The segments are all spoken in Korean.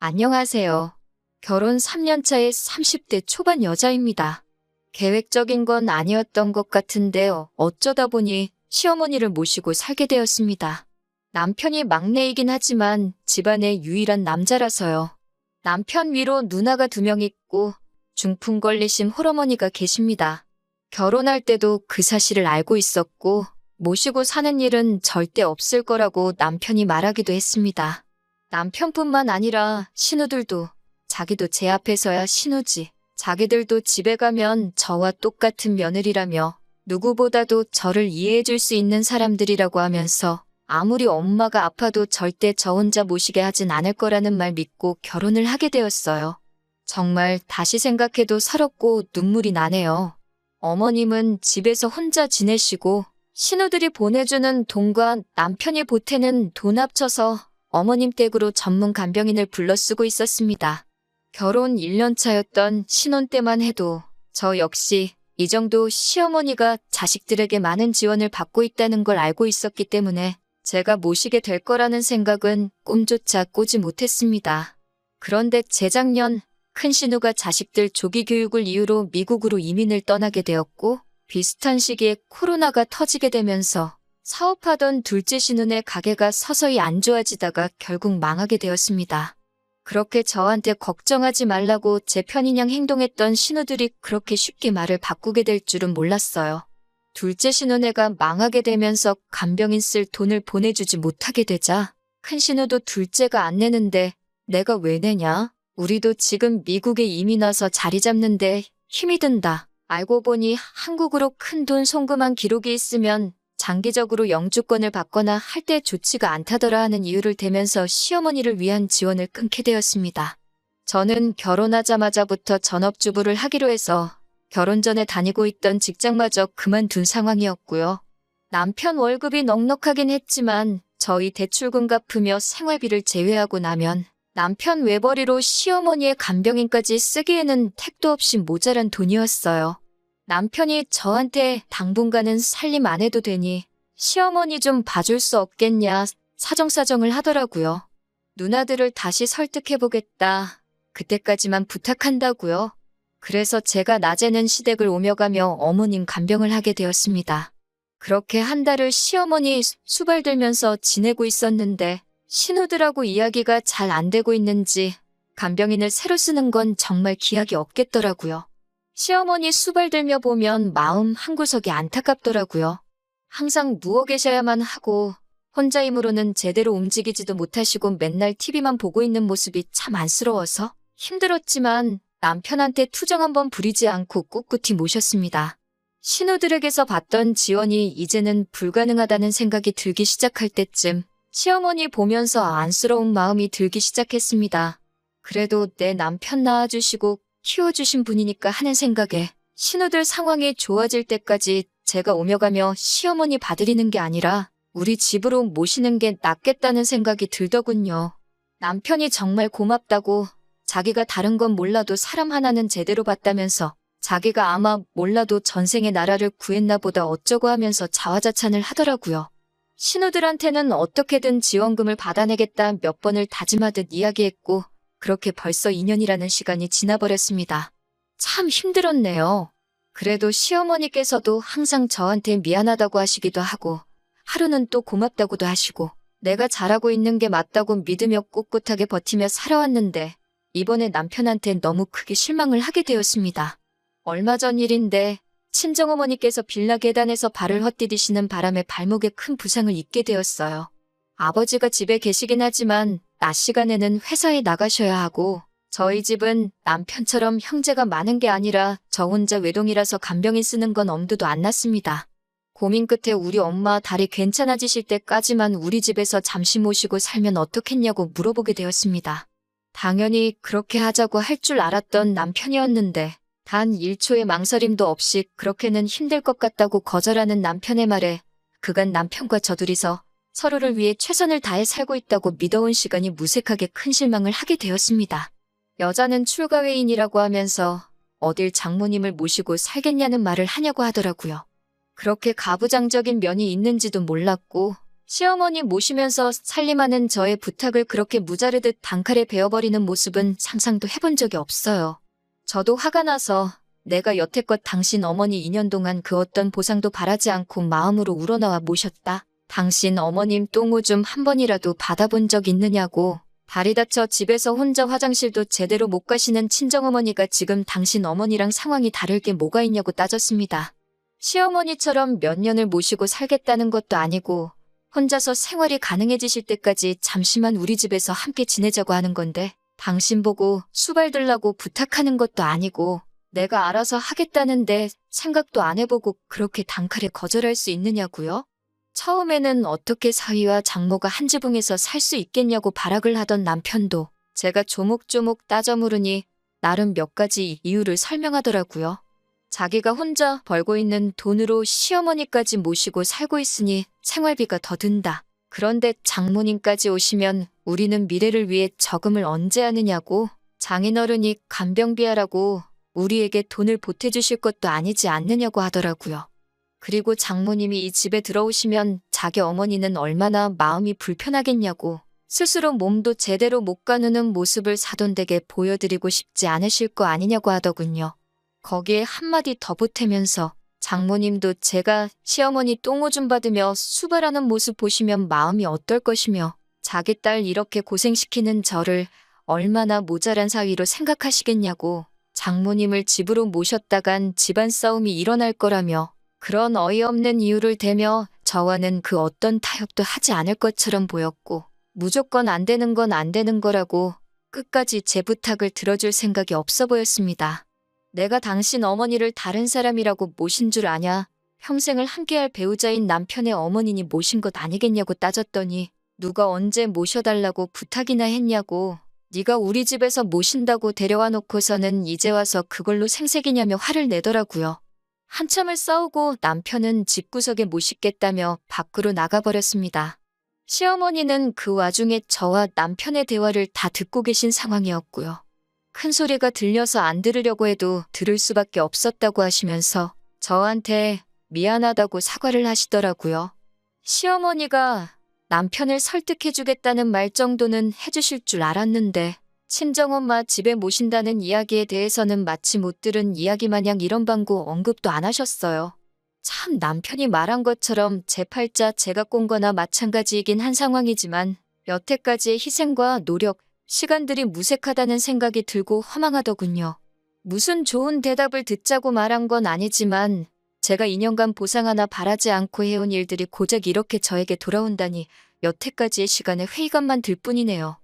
안녕하세요. 결혼 3년 차의 30대 초반 여자입니다. 계획적인 건 아니었던 것 같은데요. 어쩌다 보니 시어머니를 모시고 살게 되었습니다. 남편이 막내이긴 하지만 집안의 유일한 남자라서요. 남편 위로 누나가 2명 있고 중풍 걸리신 홀어머니가 계십니다. 결혼할 때도 그 사실을 알고 있었고 모시고 사는 일은 절대 없을 거라고 남편이 말하기도 했습니다. 남편뿐만 아니라 신우들도 자기도 제 앞에서야 신우지. 자기들도 집에 가면 저와 똑같은 며느리라며 누구보다도 저를 이해해줄 수 있는 사람들이라고 하면서 아무리 엄마가 아파도 절대 저 혼자 모시게 하진 않을 거라는 말 믿고 결혼을 하게 되었어요. 정말 다시 생각해도 서럽고 눈물이 나네요. 어머님은 집에서 혼자 지내시고 신우들이 보내주는 돈과 남편이 보태는 돈 합쳐서 어머님 댁으로 전문 간병인을 불러 쓰고 있었습니다. 결혼 1년 차였던 신혼 때만 해도 저 역시 이 정도 시어머니가 자식들에게 많은 지원을 받고 있다는 걸 알고 있었기 때문에 제가 모시게 될 거라는 생각은 꿈조차 꾸지 못했습니다. 그런데 재작년 큰 신우가 자식들 조기 교육을 이유로 미국으로 이민을 떠나게 되었고 비슷한 시기에 코로나가 터지게 되면서 사업하던 둘째 신우네 가게가 서서히 안 좋아지다가 결국 망하게 되었습니다. 그렇게 저한테 걱정하지 말라고 제 편인양 행동했던 신우들이 그렇게 쉽게 말을 바꾸게 될 줄은 몰랐어요. 둘째 신우네가 망하게 되면서 간병인 쓸 돈을 보내주지 못하게 되자 큰 신우도 둘째가 안 내는데 내가 왜 내냐? 우리도 지금 미국에 이민 와서 자리 잡는데 힘이 든다. 알고 보니 한국으로 큰 돈 송금한 기록이 있으면 장기적으로 영주권을 받거나 할 때 좋지가 않다더라 하는 이유를 대면서 시어머니를 위한 지원을 끊게 되었습니다. 저는 결혼하자마자부터 전업주부를 하기로 해서 결혼 전에 다니고 있던 직장마저 그만둔 상황이었고요. 남편 월급이 넉넉하긴 했지만 저희 대출금 갚으며 생활비를 제외하고 나면 남편 외벌이로 시어머니의 간병인까지 쓰기에는 택도 없이 모자란 돈이었어요. 남편이 저한테 당분간은 살림 안 해도 되니 시어머니 좀 봐줄 수 없겠냐 사정사정을 하더라고요. 누나들을 다시 설득해보겠다. 그때까지만 부탁한다고요. 그래서 제가 낮에는 시댁을 오며 가며 어머님 간병을 하게 되었습니다. 그렇게 한 달을 시어머니 수발들면서 지내고 있었는데 신우들하고 이야기가 잘 안 되고 있는지 간병인을 새로 쓰는 건 정말 기약이 없겠더라고요. 시어머니 수발들며 보면 마음 한구석이 안타깝더라고요. 항상 누워 계셔야만 하고 혼자 힘으로는 제대로 움직이지도 못하시고 맨날 TV만 보고 있는 모습이 참 안쓰러워서 힘들었지만 남편한테 투정 한번 부리지 않고 꿋꿋이 모셨습니다. 신우들에게서 받던 지원이 이제는 불가능하다는 생각이 들기 시작할 때쯤 시어머니 보면서 안쓰러운 마음이 들기 시작했습니다. 그래도 내 남편 낳아주시고 키워주신 분이니까 하는 생각에 신우들 상황이 좋아질 때까지 제가 오며 가며 시어머니 봐드리는 게 아니라 우리 집으로 모시는 게 낫겠다는 생각이 들더군요. 남편이 정말 고맙다고 자기가 다른 건 몰라도 사람 하나는 제대로 봤다면서 자기가 아마 몰라도 전생에 나라를 구했나 보다 어쩌고 하면서 자화자찬을 하더라고요. 신우들한테는 어떻게든 지원금을 받아내겠다 몇 번을 다짐하듯 이야기했고 그렇게 벌써 2년이라는 시간이 지나버렸습니다. 참 힘들었네요. 그래도 시어머니께서도 항상 저한테 미안하다고 하시기도 하고 하루는 또 고맙다고도 하시고 내가 잘하고 있는 게 맞다고 믿으며 꿋꿋하게 버티며 살아왔는데 이번에 남편한테 너무 크게 실망을 하게 되었습니다. 얼마 전 일인데 친정어머니께서 빌라 계단에서 발을 헛디디시는 바람에 발목에 큰 부상을 입게 되었어요. 아버지가 집에 계시긴 하지만 낮 시간에는 회사에 나가셔야 하고 저희 집은 남편처럼 형제가 많은 게 아니라 저 혼자 외동이라서 간병인 쓰는 건 엄두도 안 났습니다. 고민 끝에 우리 엄마 다리 괜찮아지실 때까지만 우리 집에서 잠시 모시고 살면 어떻겠냐고 물어보게 되었습니다. 당연히 그렇게 하자고 할 줄 알았던 남편이었는데 단 1초의 망설임도 없이 그렇게는 힘들 것 같다고 거절하는 남편의 말에 그간 남편과 저 둘이서 서로를 위해 최선을 다해 살고 있다고 믿어온 시간이 무색하게 큰 실망을 하게 되었습니다. 여자는 출가회인이라고 하면서 어딜 장모님을 모시고 살겠냐는 말을 하냐고 하더라고요. 그렇게 가부장적인 면이 있는지도 몰랐고 시어머니 모시면서 살림하는 저의 부탁을 그렇게 무자르듯 단칼에 베어버리는 모습은 상상도 해본 적이 없어요. 저도 화가 나서 내가 여태껏 당신 어머니 2년 동안 그 어떤 보상도 바라지 않고 마음으로 우러나와 모셨다. 당신 어머님 똥오줌 한 번이라도 받아본 적 있느냐고. 다리 다쳐 집에서 혼자 화장실도 제대로 못 가시는 친정어머니가 지금 당신 어머니랑 상황이 다를 게 뭐가 있냐고 따졌습니다. 시어머니처럼 몇 년을 모시고 살겠다는 것도 아니고 혼자서 생활이 가능해지실 때까지 잠시만 우리 집에서 함께 지내자고 하는 건데 당신 보고 수발 들라고 부탁하는 것도 아니고 내가 알아서 하겠다는데 생각도 안 해보고 그렇게 단칼에 거절할 수 있느냐고요? 처음에는 어떻게 사위와 장모가 한 지붕에서 살 수 있겠냐고 발악을 하던 남편도 제가 조목조목 따져 물으니 나름 몇 가지 이유를 설명하더라고요. 자기가 혼자 벌고 있는 돈으로 시어머니까지 모시고 살고 있으니 생활비가 더 든다. 그런데 장모님까지 오시면 우리는 미래를 위해 저금을 언제 하느냐고. 장인어른이 간병비하라고 우리에게 돈을 보태주실 것도 아니지 않느냐고 하더라고요. 그리고 장모님이 이 집에 들어오시면 자기 어머니는 얼마나 마음이 불편하겠냐고. 스스로 몸도 제대로 못 가누는 모습을 사돈댁에 보여드리고 싶지 않으실 거 아니냐고 하더군요. 거기에 한마디 더 보태면서 장모님도 제가 시어머니 똥오줌 받으며 수발하는 모습 보시면 마음이 어떨 것이며 자기 딸 이렇게 고생시키는 저를 얼마나 모자란 사위로 생각하시겠냐고. 장모님을 집으로 모셨다간 집안 싸움이 일어날 거라며 그런 어이없는 이유를 대며 저와는 그 어떤 타협도 하지 않을 것처럼 보였고 무조건 안 되는 건 안 되는 거라고 끝까지 제 부탁을 들어줄 생각이 없어 보였습니다. 내가 당신 어머니를 다른 사람이라고 모신 줄 아냐? 평생을 함께할 배우자인 남편의 어머니니 모신 것 아니겠냐고 따졌더니 누가 언제 모셔달라고 부탁이나 했냐고. 네가 우리 집에서 모신다고 데려와 놓고서는 이제 와서 그걸로 생색이냐며 화를 내더라고요. 한참을 싸우고 남편은 집구석에 못 싣겠다며 밖으로 나가버렸습니다. 시어머니는 그 와중에 저와 남편의 대화를 다 듣고 계신 상황이었고요. 큰 소리가 들려서 안 들으려고 해도 들을 수밖에 없었다고 하시면서 저한테 미안하다고 사과를 하시더라고요. 시어머니가 남편을 설득해주겠다는 말 정도는 해주실 줄 알았는데 친정엄마 집에 모신다는 이야기에 대해서는 마치 못 들은 이야기 마냥 이런 방구 언급도 안 하셨어요. 참 남편이 말한 것처럼 제 팔자 제가 꼰 거나 마찬가지이긴 한 상황이지만 여태까지의 희생과 노력, 시간들이 무색하다는 생각이 들고 허망하더군요. 무슨 좋은 대답을 듣자고 말한 건 아니지만 제가 2년간 보상 하나 바라지 않고 해온 일들이 고작 이렇게 저에게 돌아온다니 여태까지의 시간에 회의감만 들 뿐이네요.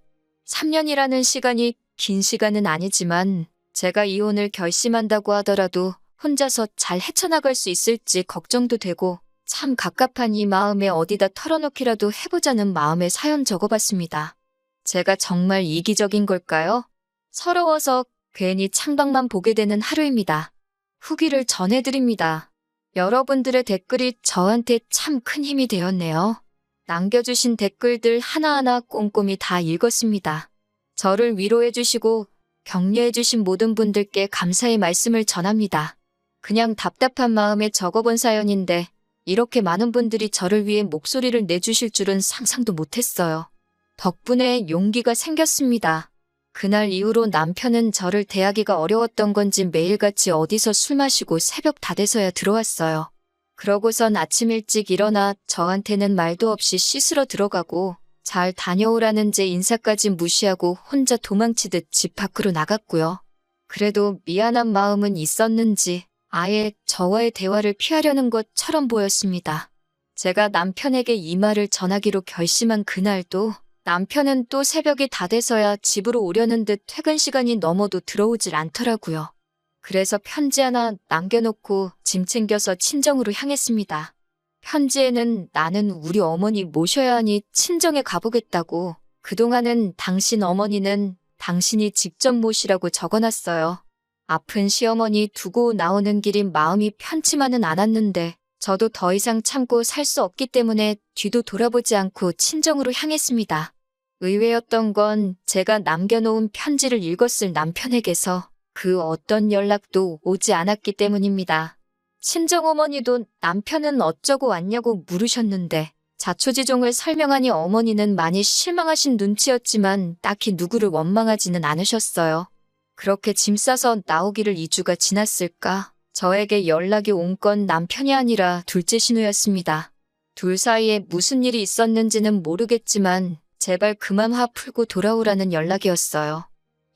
3년이라는 시간이 긴 시간은 아니지만 제가 이혼을 결심한다고 하더라도 혼자서 잘 헤쳐나갈 수 있을지 걱정도 되고 참 갑갑한 이 마음에 어디다 털어놓기라도 해보자는 마음에 사연 적어봤습니다. 제가 정말 이기적인 걸까요? 서러워서 괜히 창밖만 보게 되는 하루입니다. 후기를 전해드립니다. 여러분들의 댓글이 저한테 참 큰 힘이 되었네요. 남겨주신 댓글들 하나하나 꼼꼼히 다 읽었습니다. 저를 위로해주시고 격려해주신 모든 분들께 감사의 말씀을 전합니다. 그냥 답답한 마음에 적어본 사연인데 이렇게 많은 분들이 저를 위해 목소리를 내주실 줄은 상상도 못했어요. 덕분에 용기가 생겼습니다. 그날 이후로 남편은 저를 대하기가 어려웠던 건지 매일같이 어디서 술 마시고 새벽 다 돼서야 들어왔어요. 그러고선 아침 일찍 일어나 저한테는 말도 없이 씻으러 들어가고 잘 다녀오라는 제 인사까지 무시하고 혼자 도망치듯 집 밖으로 나갔고요. 그래도 미안한 마음은 있었는지 아예 저와의 대화를 피하려는 것처럼 보였습니다. 제가 남편에게 이 말을 전하기로 결심한 그날도 남편은 또 새벽이 다 돼서야 집으로 오려는 듯 퇴근 시간이 넘어도 들어오질 않더라고요. 그래서 편지 하나 남겨놓고 짐 챙겨서 친정으로 향했습니다. 편지에는 나는 우리 어머니 모셔야 하니 친정에 가보겠다고 그동안은 당신 어머니는 당신이 직접 모시라고 적어놨어요. 아픈 시어머니 두고 나오는 길이 마음이 편치만은 않았는데 저도 더 이상 참고 살 수 없기 때문에 뒤도 돌아보지 않고 친정으로 향했습니다. 의외였던 건 제가 남겨놓은 편지를 읽었을 남편에게서 그 어떤 연락도 오지 않았기 때문입니다. 친정어머니도 남편은 어쩌고 왔냐고 물으셨는데 자초지종을 설명하니 어머니는 많이 실망하신 눈치였지만 딱히 누구를 원망하지는 않으셨어요. 그렇게 짐 싸서 나오기를 2주가 지났을까? 저에게 연락이 온 건 남편이 아니라 둘째 신우였습니다. 둘 사이에 무슨 일이 있었는지는 모르겠지만 제발 그만 화 풀고 돌아오라는 연락이었어요.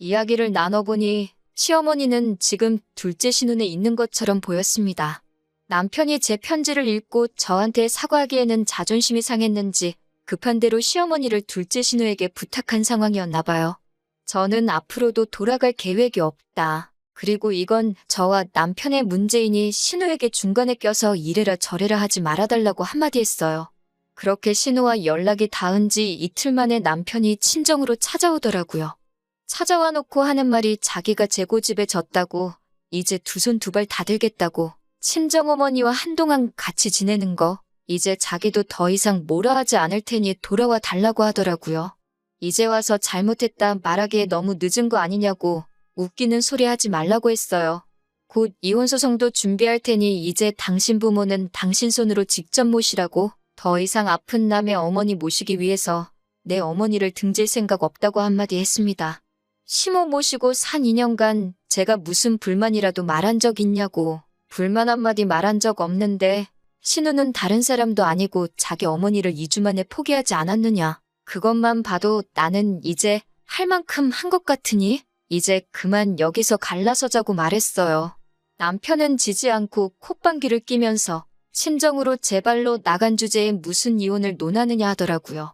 이야기를 나눠보니 시어머니는 지금 둘째 신혼에 있는 것처럼 보였습니다. 남편이 제 편지를 읽고 저한테 사과하기에는 자존심이 상했는지 급한 대로 시어머니를 둘째 신우에게 부탁한 상황이었나 봐요. 저는 앞으로도 돌아갈 계획이 없다. 그리고 이건 저와 남편의 문제이니 신우에게 중간에 껴서 이래라 저래라 하지 말아달라고 한마디 했어요. 그렇게 신우와 연락이 닿은 지 이틀 만에 남편이 친정으로 찾아오더라고요. 찾아와 놓고 하는 말이 자기가 제 고집에 졌다고, 이제 두 손 두 발 다 들겠다고, 친정어머니와 한동안 같이 지내는 거, 이제 자기도 더 이상 뭐라 하지 않을 테니 돌아와 달라고 하더라고요. 이제 와서 잘못했다 말하기에 너무 늦은 거 아니냐고 웃기는 소리 하지 말라고 했어요. 곧 이혼소송도 준비할 테니 이제 당신 부모는 당신 손으로 직접 모시라고, 더 이상 아픈 남의 어머니 모시기 위해서 내 어머니를 등질 생각 없다고 한마디 했습니다. 시모 모시고 산 2년간 제가 무슨 불만이라도 말한 적 있냐고. 불만 한마디 말한 적 없는데 신우는 다른 사람도 아니고 자기 어머니를 2주 만에 포기하지 않았느냐. 그것만 봐도 나는 이제 할 만큼 한 것 같으니 이제 그만 여기서 갈라서자고 말했어요. 남편은 지지 않고 콧방귀를 끼면서 친정으로 제 발로 나간 주제에 무슨 이혼을 논하느냐 하더라고요.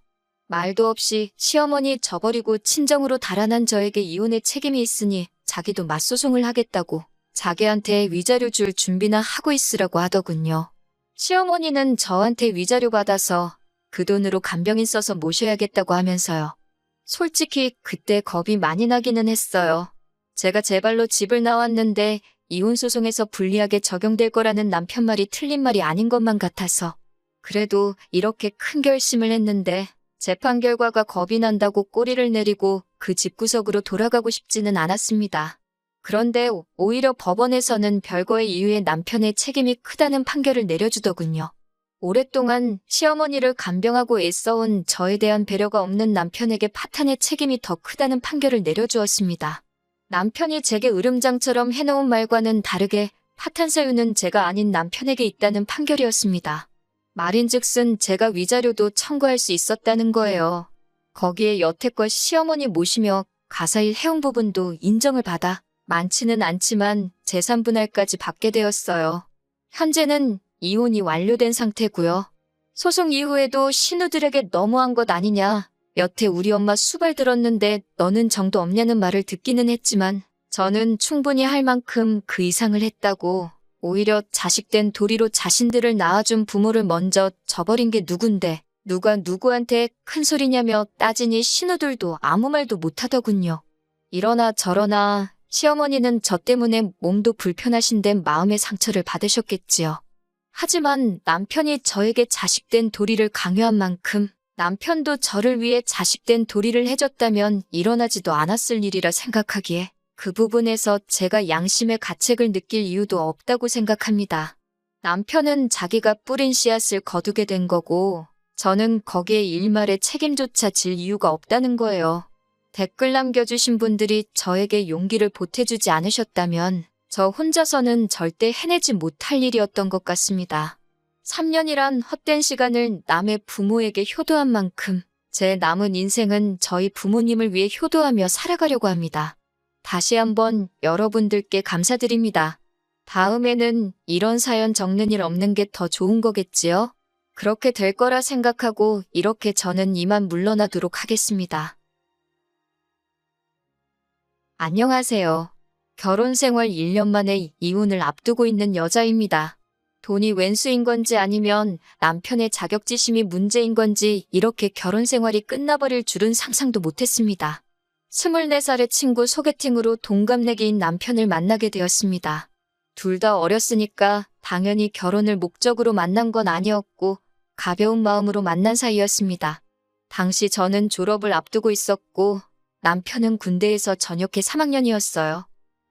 말도 없이 시어머니 저버리고 친정으로 달아난 저에게 이혼의 책임이 있으니 자기도 맞소송을 하겠다고 자기한테 위자료 줄 준비나 하고 있으라고 하더군요. 시어머니는 저한테 위자료 받아서 그 돈으로 간병인 써서 모셔야겠다고 하면서요. 솔직히 그때 겁이 많이 나기는 했어요. 제가 제 발로 집을 나왔는데 이혼소송에서 불리하게 적용될 거라는 남편 말이 틀린 말이 아닌 것만 같아서. 그래도 이렇게 큰 결심을 했는데 재판 결과가 겁이 난다고 꼬리를 내리고 그 집구석으로 돌아가고 싶지는 않았습니다. 그런데 오히려 법원에서는 별거의 이유에 남편의 책임이 크다는 판결을 내려주더군요. 오랫동안 시어머니를 간병하고 애써온 저에 대한 배려가 없는 남편에게 파탄의 책임이 더 크다는 판결을 내려주었습니다. 남편이 제게 으름장처럼 해놓은 말과는 다르게 파탄 사유는 제가 아닌 남편에게 있다는 판결이었습니다. 말인즉슨 제가 위자료도 청구할 수 있었다는 거예요. 거기에 여태껏 시어머니 모시며 가사일 해온 부분도 인정을 받아 많지는 않지만 재산 분할까지 받게 되었어요. 현재는 이혼이 완료된 상태고요. 소송 이후에도 신우들에게 너무한 것 아니냐. 여태 우리 엄마 수발 들었는데 너는 정도 없냐는 말을 듣기는 했지만 저는 충분히 할 만큼 그 이상을 했다고. 오히려 자식된 도리로 자신들을 낳아준 부모를 먼저 저버린 게 누군데 누가 누구한테 큰 소리냐며 따지니 신우들도 아무 말도 못하더군요. 이러나 저러나 시어머니는 저 때문에 몸도 불편하신데 마음의 상처를 받으셨겠지요. 하지만 남편이 저에게 자식된 도리를 강요한 만큼 남편도 저를 위해 자식된 도리를 해줬다면 일어나지도 않았을 일이라 생각하기에 그 부분에서 제가 양심의 가책을 느낄 이유도 없다고 생각합니다. 남편은 자기가 뿌린 씨앗을 거두게 된 거고 저는 거기에 일말의 책임조차 질 이유가 없다는 거예요. 댓글 남겨주신 분들이 저에게 용기를 보태주지 않으셨다면 저 혼자서는 절대 해내지 못할 일이었던 것 같습니다. 3년이란 헛된 시간을 남의 부모에게 효도한 만큼 제 남은 인생은 저희 부모님을 위해 효도하며 살아가려고 합니다. 다시 한번 여러분들께 감사드립니다. 다음에는 이런 사연 적는 일 없는 게 더 좋은 거겠지요? 그렇게 될 거라 생각하고 이렇게 저는 이만 물러나도록 하겠습니다. 안녕하세요. 결혼 생활 1년 만에 이혼을 앞두고 있는 여자입니다. 돈이 웬수인 건지 아니면 남편의 자격지심이 문제인 건지 이렇게 결혼 생활이 끝나버릴 줄은 상상도 못했습니다. 24살의 친구 소개팅으로 동갑내기인 남편을 만나게 되었습니다. 둘 다 어렸으니까 당연히 결혼을 목적으로 만난 건 아니었고 가벼운 마음으로 만난 사이였습니다. 당시 저는 졸업을 앞두고 있었고 남편은 군대에서 전역해 3학년이었어요.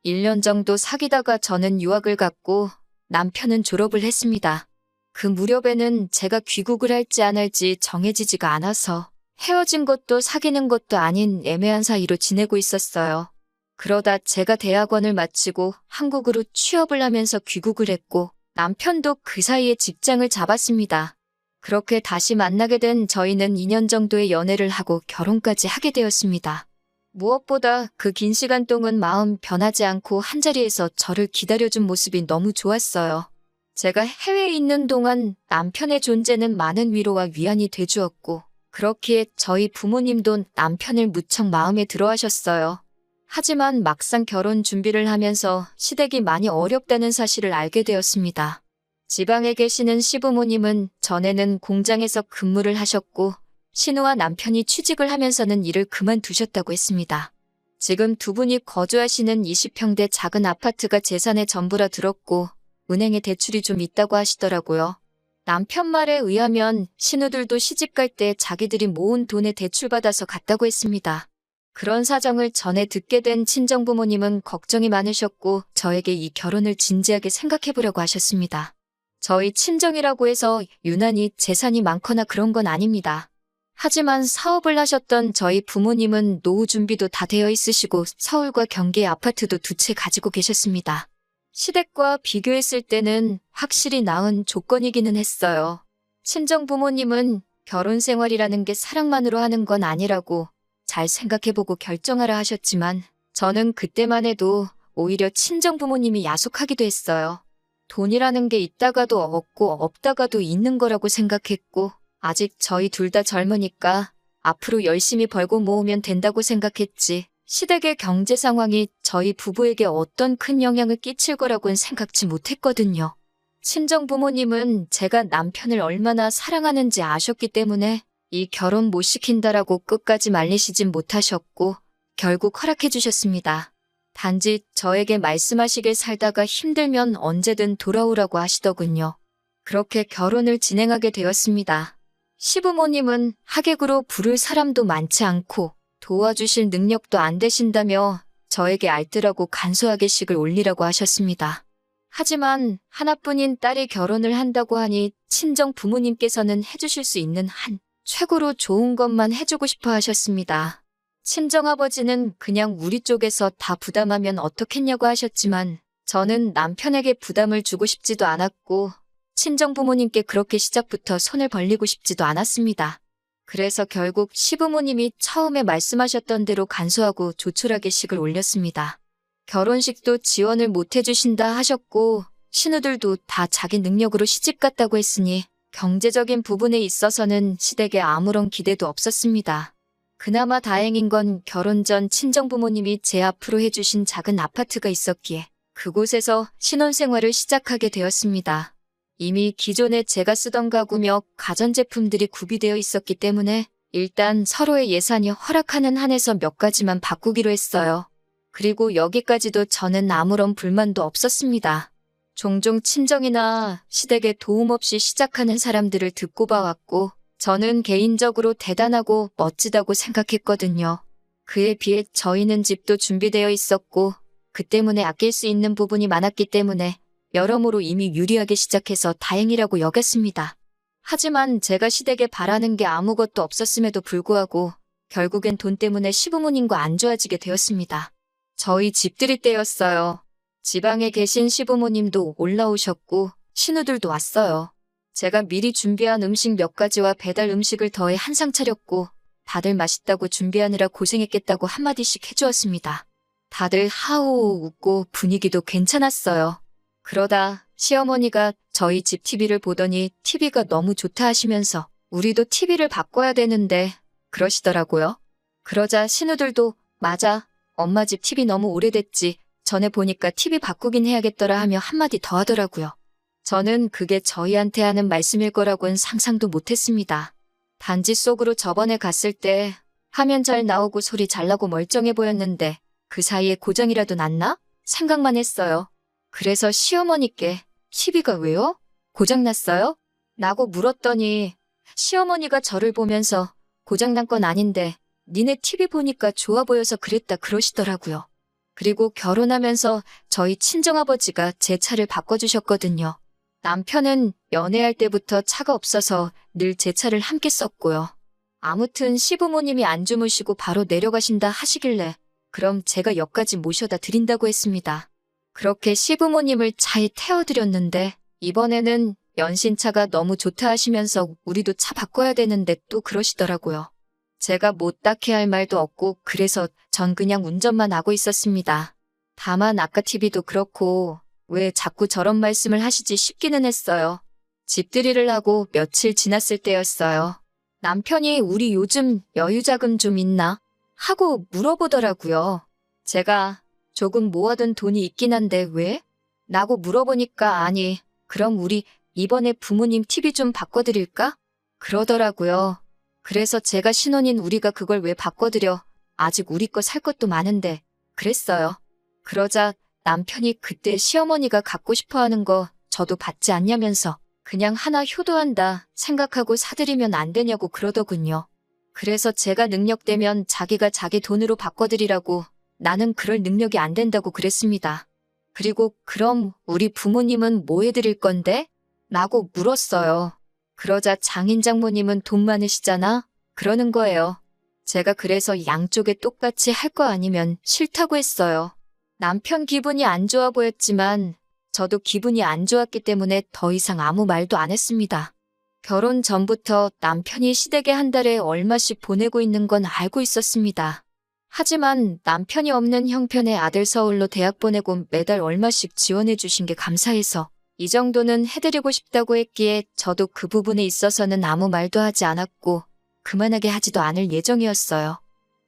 1년 정도 사귀다가 저는 유학을 갔고 남편은 졸업을 했습니다. 그 무렵에는 제가 귀국을 할지 안 할지 정해지지가 않아서 헤어진 것도 사귀는 것도 아닌 애매한 사이로 지내고 있었어요. 그러다 제가 대학원을 마치고 한국으로 취업을 하면서 귀국을 했고 남편도 그 사이에 직장을 잡았습니다. 그렇게 다시 만나게 된 저희는 2년 정도의 연애를 하고 결혼까지 하게 되었습니다. 무엇보다 그 긴 시간 동안 마음 변하지 않고 한자리에서 저를 기다려준 모습이 너무 좋았어요. 제가 해외에 있는 동안 남편의 존재는 많은 위로와 위안이 돼주었고 그렇기에 저희 부모님도 남편을 무척 마음에 들어 하셨어요. 하지만 막상 결혼 준비를 하면서 시댁이 많이 어렵다는 사실을 알게 되었습니다. 지방에 계시는 시부모님은 전에는 공장에서 근무를 하셨고 신우와 남편이 취직을 하면서는 일을 그만두셨다고 했습니다. 지금 두 분이 거주하시는 20평대 작은 아파트가 재산의 전부라 들었고 은행에 대출이 좀 있다고 하시더라고요. 남편 말에 의하면 신우들도 시집갈 때 자기들이 모은 돈에 대출받아서 갔다고 했습니다. 그런 사정을 전에 듣게 된 친정부모님은 걱정이 많으셨고 저에게 이 결혼을 진지하게 생각해보려고 하셨습니다. 저희 친정이라고 해서 유난히 재산이 많거나 그런 건 아닙니다. 하지만 사업을 하셨던 저희 부모님은 노후 준비도 다 되어 있으시고 서울과 경기의 아파트도 두 채 가지고 계셨습니다. 시댁과 비교했을 때는 확실히 나은 조건이기는 했어요. 친정 부모님은 결혼 생활이라는 게 사랑만으로 하는 건 아니라고 잘 생각해보고 결정하라 하셨지만 저는 그때만 해도 오히려 친정 부모님이 야속하기도 했어요. 돈이라는 게 있다가도 없고 없다가도 있는 거라고 생각했고 아직 저희 둘 다 젊으니까 앞으로 열심히 벌고 모으면 된다고 생각했지 시댁의 경제 상황이 저희 부부에게 어떤 큰 영향을 끼칠 거라고는 생각지 못했거든요. 친정 부모님은 제가 남편을 얼마나 사랑하는지 아셨기 때문에 이 결혼 못 시킨다라고 끝까지 말리시진 못하셨고 결국 허락해 주셨습니다. 단지 저에게 말씀하시길 살다가 힘들면 언제든 돌아오라고 하시더군요. 그렇게 결혼을 진행하게 되었습니다. 시부모님은 하객으로 부를 사람도 많지 않고 도와주실 능력도 안 되신다며 저에게 알뜰하고 간소하게 식을 올리라고 하셨습니다. 하지만 하나뿐인 딸이 결혼을 한다고 하니 친정 부모님께서는 해주실 수 있는 한 최고로 좋은 것만 해주고 싶어 하셨습니다. 친정아버지는 그냥 우리 쪽에서 다 부담하면 어떻겠냐고 하셨지만 저는 남편에게 부담을 주고 싶지도 않았고 친정 부모님께 그렇게 시작부터 손을 벌리고 싶지도 않았습니다. 그래서 결국 시부모님이 처음에 말씀하셨던 대로 간소하고 조촐하게 식을 올렸습니다. 결혼식도 지원을 못 해주신다 하셨고 신우들도 다 자기 능력으로 시집 갔다고 했으니 경제적인 부분에 있어서는 시댁에 아무런 기대도 없었습니다. 그나마 다행인 건 결혼 전 친정부모님이 제 앞으로 해주신 작은 아파트가 있었기에 그곳에서 신혼생활을 시작하게 되었습니다. 이미 기존에 제가 쓰던 가구며 가전제품들이 구비되어 있었기 때문에 일단 서로의 예산이 허락하는 한에서 몇 가지만 바꾸기로 했어요. 그리고 여기까지도 저는 아무런 불만도 없었습니다. 종종 친정이나 시댁에 도움 없이 시작하는 사람들을 듣고 봐왔고 저는 개인적으로 대단하고 멋지다고 생각했거든요. 그에 비해 저희는 집도 준비되어 있었고 그 때문에 아낄 수 있는 부분이 많았기 때문에 여러모로 이미 유리하게 시작해서 다행이라고 여겼습니다. 하지만 제가 시댁에 바라는 게 아무것도 없었음에도 불구하고 결국엔 돈 때문에 시부모님과 안 좋아지게 되었습니다. 저희 집들이 때였어요. 지방에 계신 시부모님도 올라오셨고 신우들도 왔어요. 제가 미리 준비한 음식 몇 가지와 배달 음식을 더해 한상 차렸고 다들 맛있다고 준비하느라 고생했겠다고 한마디씩 해주었습니다. 다들 하호 웃고 분위기도 괜찮았어요. 그러다 시어머니가 저희 집 TV를 보더니 TV가 너무 좋다 하시면서 우리도 TV를 바꿔야 되는데 그러시더라고요. 그러자 신우들도 맞아, 엄마 집 TV 너무 오래됐지. 전에 보니까 TV 바꾸긴 해야겠더라 하며 한마디 더 하더라고요. 저는 그게 저희한테 하는 말씀일 거라고는 상상도 못했습니다. 단지 속으로 저번에 갔을 때 화면 잘 나오고 소리 잘 나고 멀쩡해 보였는데 그 사이에 고장이라도 났나? 생각만 했어요. 그래서 시어머니께 TV가 왜요? 고장났어요? 라고 물었더니 시어머니가 저를 보면서 고장난 건 아닌데 니네 TV 보니까 좋아 보여서 그랬다 그러시더라고요. 그리고 결혼하면서 저희 친정아버지가 제 차를 바꿔주셨거든요. 남편은 연애할 때부터 차가 없어서 늘 제 차를 함께 썼고요. 아무튼 시부모님이 안 주무시고 바로 내려가신다 하시길래 그럼 제가 역까지 모셔다 드린다고 했습니다. 그렇게 시부모님을 차에 태워드렸는데 이번에는 연신차가 너무 좋다 하시면서 우리도 차 바꿔야 되는데 또 그러시더라고요. 제가 뭐 딱히 할 말도 없고 그래서 전 그냥 운전만 하고 있었습니다. 다만 아까 TV도 그렇고 왜 자꾸 저런 말씀을 하시지 싶기는 했어요. 집들이를 하고 며칠 지났을 때였어요. 남편이 우리 요즘 여유자금 좀 있나? 하고 물어보더라고요. 제가 조금 모아둔 돈이 있긴 한데 왜? 라고 물어보니까 아니, 그럼 우리 이번에 부모님 TV 좀 바꿔드릴까? 그러더라고요. 그래서 제가 신혼인 우리가 그걸 왜 바꿔드려? 아직 우리 거 살 것도 많은데. 그랬어요. 그러자 남편이 그때 시어머니가 갖고 싶어 하는 거 저도 받지 않냐면서 그냥 하나 효도한다 생각하고 사드리면 안 되냐고 그러더군요. 그래서 제가 능력되면 자기가 자기 돈으로 바꿔드리라고 나는 그럴 능력이 안 된다고 그랬습니다. 그리고 그럼 우리 부모님은 뭐 해드릴 건데? 라고 물었어요. 그러자 장인 장모님은 돈 많으시잖아? 그러는 거예요. 제가 그래서 양쪽에 똑같이 할 거 아니면 싫다고 했어요. 남편 기분이 안 좋아 보였지만 저도 기분이 안 좋았기 때문에 더 이상 아무 말도 안 했습니다. 결혼 전부터 남편이 시댁에 한 달에 얼마씩 보내고 있는 건 알고 있었습니다. 하지만 남편이 없는 형편의 아들 서울로 대학 보내고 매달 얼마씩 지원해 주신 게 감사해서 이 정도는 해드리고 싶다고 했기에 저도 그 부분에 있어서는 아무 말도 하지 않았고 그만하게 하지도 않을 예정이었어요.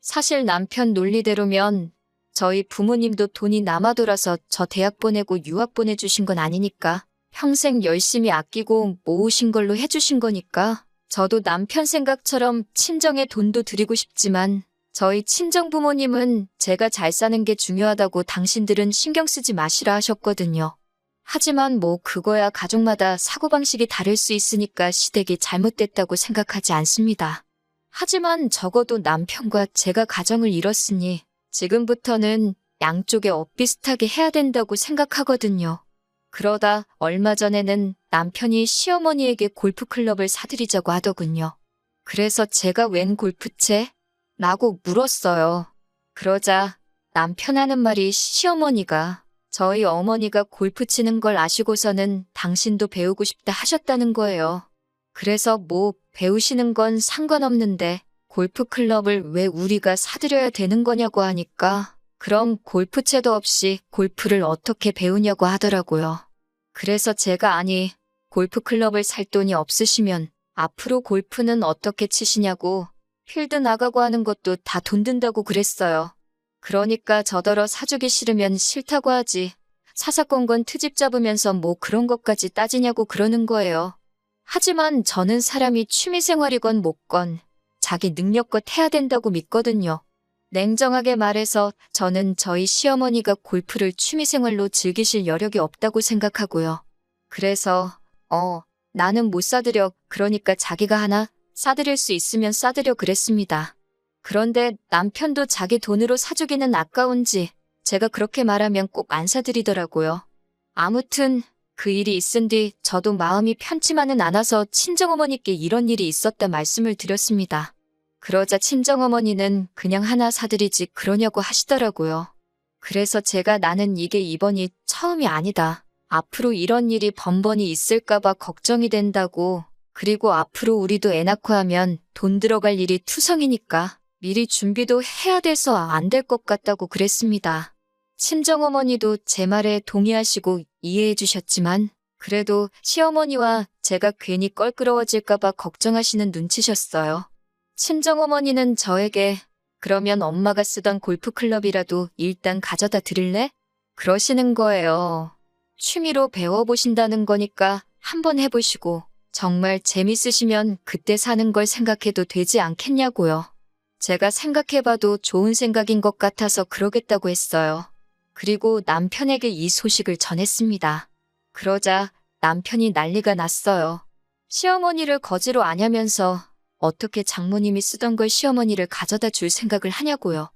사실 남편 논리대로면 저희 부모님도 돈이 남아 돌아서 저 대학 보내고 유학 보내주신 건 아니니까 평생 열심히 아끼고 모으신 걸로 해주신 거니까 저도 남편 생각처럼 친정에 돈도 드리고 싶지만 저희 친정 부모님은 제가 잘 사는 게 중요하다고 당신들은 신경 쓰지 마시라 하셨거든요. 하지만 뭐 그거야 가족마다 사고방식이 다를 수 있으니까 시댁이 잘못됐다고 생각하지 않습니다. 하지만 적어도 남편과 제가 가정을 이뤘으니 지금부터는 양쪽에 엇비슷하게 해야 된다고 생각하거든요. 그러다 얼마 전에는 남편이 시어머니에게 골프클럽을 사드리자고 하더군요. 그래서 제가 웬 골프채? 라고 물었어요. 그러자 남편 하는 말이 시어머니가 저희 어머니가 골프 치는 걸 아시고서는 당신도 배우고 싶다 하셨다는 거예요. 그래서 뭐 배우시는 건 상관없는데 골프클럽을 왜 우리가 사드려야 되는 거냐고 하니까 그럼 골프채도 없이 골프를 어떻게 배우냐고 하더라고요. 그래서 제가 아니 골프클럽을 살 돈이 없으시면 앞으로 골프는 어떻게 치시냐고 필드 나가고 하는 것도 다 돈 든다고 그랬어요. 그러니까 저더러 사주기 싫으면 싫다고 하지. 사사건건 트집 잡으면서 뭐 그런 것까지 따지냐고 그러는 거예요. 하지만 저는 사람이 취미생활이건 뭐건 자기 능력껏 해야 된다고 믿거든요. 냉정하게 말해서 저는 저희 시어머니가 골프를 취미생활로 즐기실 여력이 없다고 생각하고요. 그래서 나는 못 사드려. 그러니까 자기가 하나 사드릴 수 있으면 사드려 그랬습니다. 그런데 남편도 자기 돈으로 사주기는 아까운지 제가 그렇게 말하면 꼭 안 사드리더라고요. 아무튼 그 일이 있은 뒤 저도 마음이 편치만은 않아서 친정어머니께 이런 일이 있었다 말씀을 드렸습니다. 그러자 친정어머니는 그냥 하나 사드리지 그러냐고 하시더라고요. 그래서 제가 나는 이게 이번이 처음이 아니다. 앞으로 이런 일이 번번이 있을까봐 걱정이 된다고. 그리고 앞으로 우리도 애 낳고 하면 돈 들어갈 일이 투성이니까 미리 준비도 해야 돼서 안 될 것 같다고 그랬습니다. 친정어머니도 제 말에 동의하시고 이해해 주셨지만 그래도 시어머니와 제가 괜히 껄끄러워질까봐 걱정하시는 눈치셨어요. 친정어머니는 저에게 그러면 엄마가 쓰던 골프클럽이라도 일단 가져다 드릴래? 그러시는 거예요. 취미로 배워보신다는 거니까 한번 해보시고 정말 재밌으시면 그때 사는 걸 생각해도 되지 않겠냐고요. 제가 생각해봐도 좋은 생각인 것 같아서 그러겠다고 했어요. 그리고 남편에게 이 소식을 전했습니다. 그러자 남편이 난리가 났어요. 시어머니를 거지로 아냐면서 어떻게 장모님이 쓰던 걸 시어머니를 가져다 줄 생각을 하냐고요.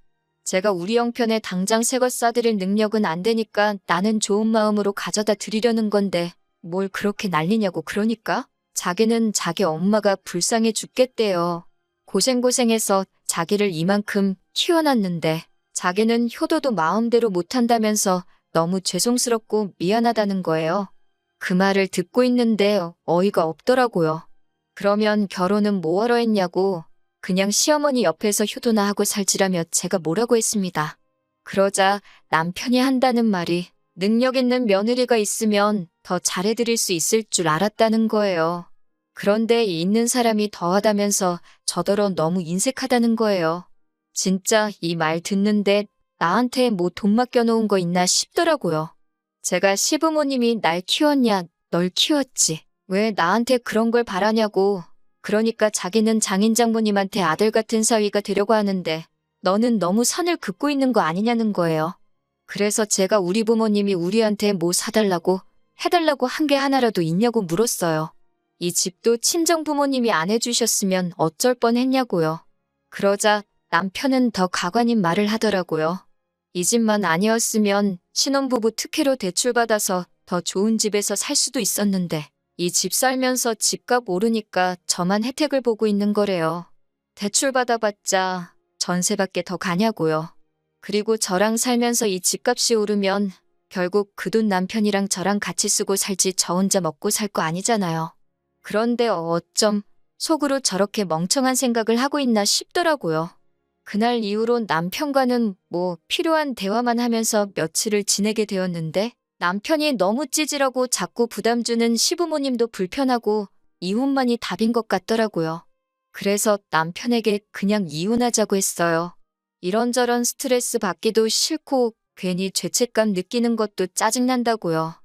제가 우리 형편에 당장 새 것 사드릴 능력은 안 되니까 나는 좋은 마음으로 가져다 드리려는 건데 뭘 그렇게 난리냐고 그러니까 자기는 자기 엄마가 불쌍해 죽겠대요. 고생고생해서 자기를 이만큼 키워놨는데 자기는 효도도 마음대로 못한다면서 너무 죄송스럽고 미안하다는 거예요. 그 말을 듣고 있는데 어이가 없더라고요. 그러면 결혼은 뭐하러 했냐고 그냥 시어머니 옆에서 효도나 하고 살지라며 제가 뭐라고 했습니다. 그러자 남편이 한다는 말이 능력 있는 며느리가 있으면 더 잘해드릴 수 있을 줄 알았다는 거예요. 그런데 있는 사람이 더하다면서 저더러 너무 인색하다는 거예요. 진짜 이 말 듣는데 나한테 뭐 돈 맡겨놓은 거 있나 싶더라고요. 제가 시부모님이 날 키웠냐, 널 키웠지. 왜 나한테 그런 걸 바라냐고. 그러니까 자기는 장인장모님한테 아들 같은 사위가 되려고 하는데 너는 너무 선을 긋고 있는 거 아니냐는 거예요. 그래서 제가 우리 부모님이 우리한테 뭐 사달라고 해달라고 한 게 하나라도 있냐고 물었어요. 이 집도 친정 부모님이 안 해주셨으면 어쩔 뻔했냐고요. 그러자 남편은 더 가관인 말을 하더라고요. 이 집만 아니었으면 신혼부부 특혜로 대출받아서 더 좋은 집에서 살 수도 있었는데 이 집 살면서 집값 오르니까 저만 혜택을 보고 있는 거래요. 대출받아봤자 전세밖에 더 가냐고요. 그리고 저랑 살면서 이 집값이 오르면 결국 그 돈 남편이랑 저랑 같이 쓰고 살지 저 혼자 먹고 살 거 아니잖아요. 그런데 어쩜 속으로 저렇게 멍청한 생각을 하고 있나 싶더라고요. 그날 이후로 남편과는 뭐 필요한 대화만 하면서 며칠을 지내게 되었는데 남편이 너무 찌질하고 자꾸 부담 주는 시부모님도 불편하고 이혼만이 답인 것 같더라고요. 그래서 남편에게 그냥 이혼하자고 했어요. 이런저런 스트레스 받기도 싫고 괜히 죄책감 느끼는 것도 짜증난다고요.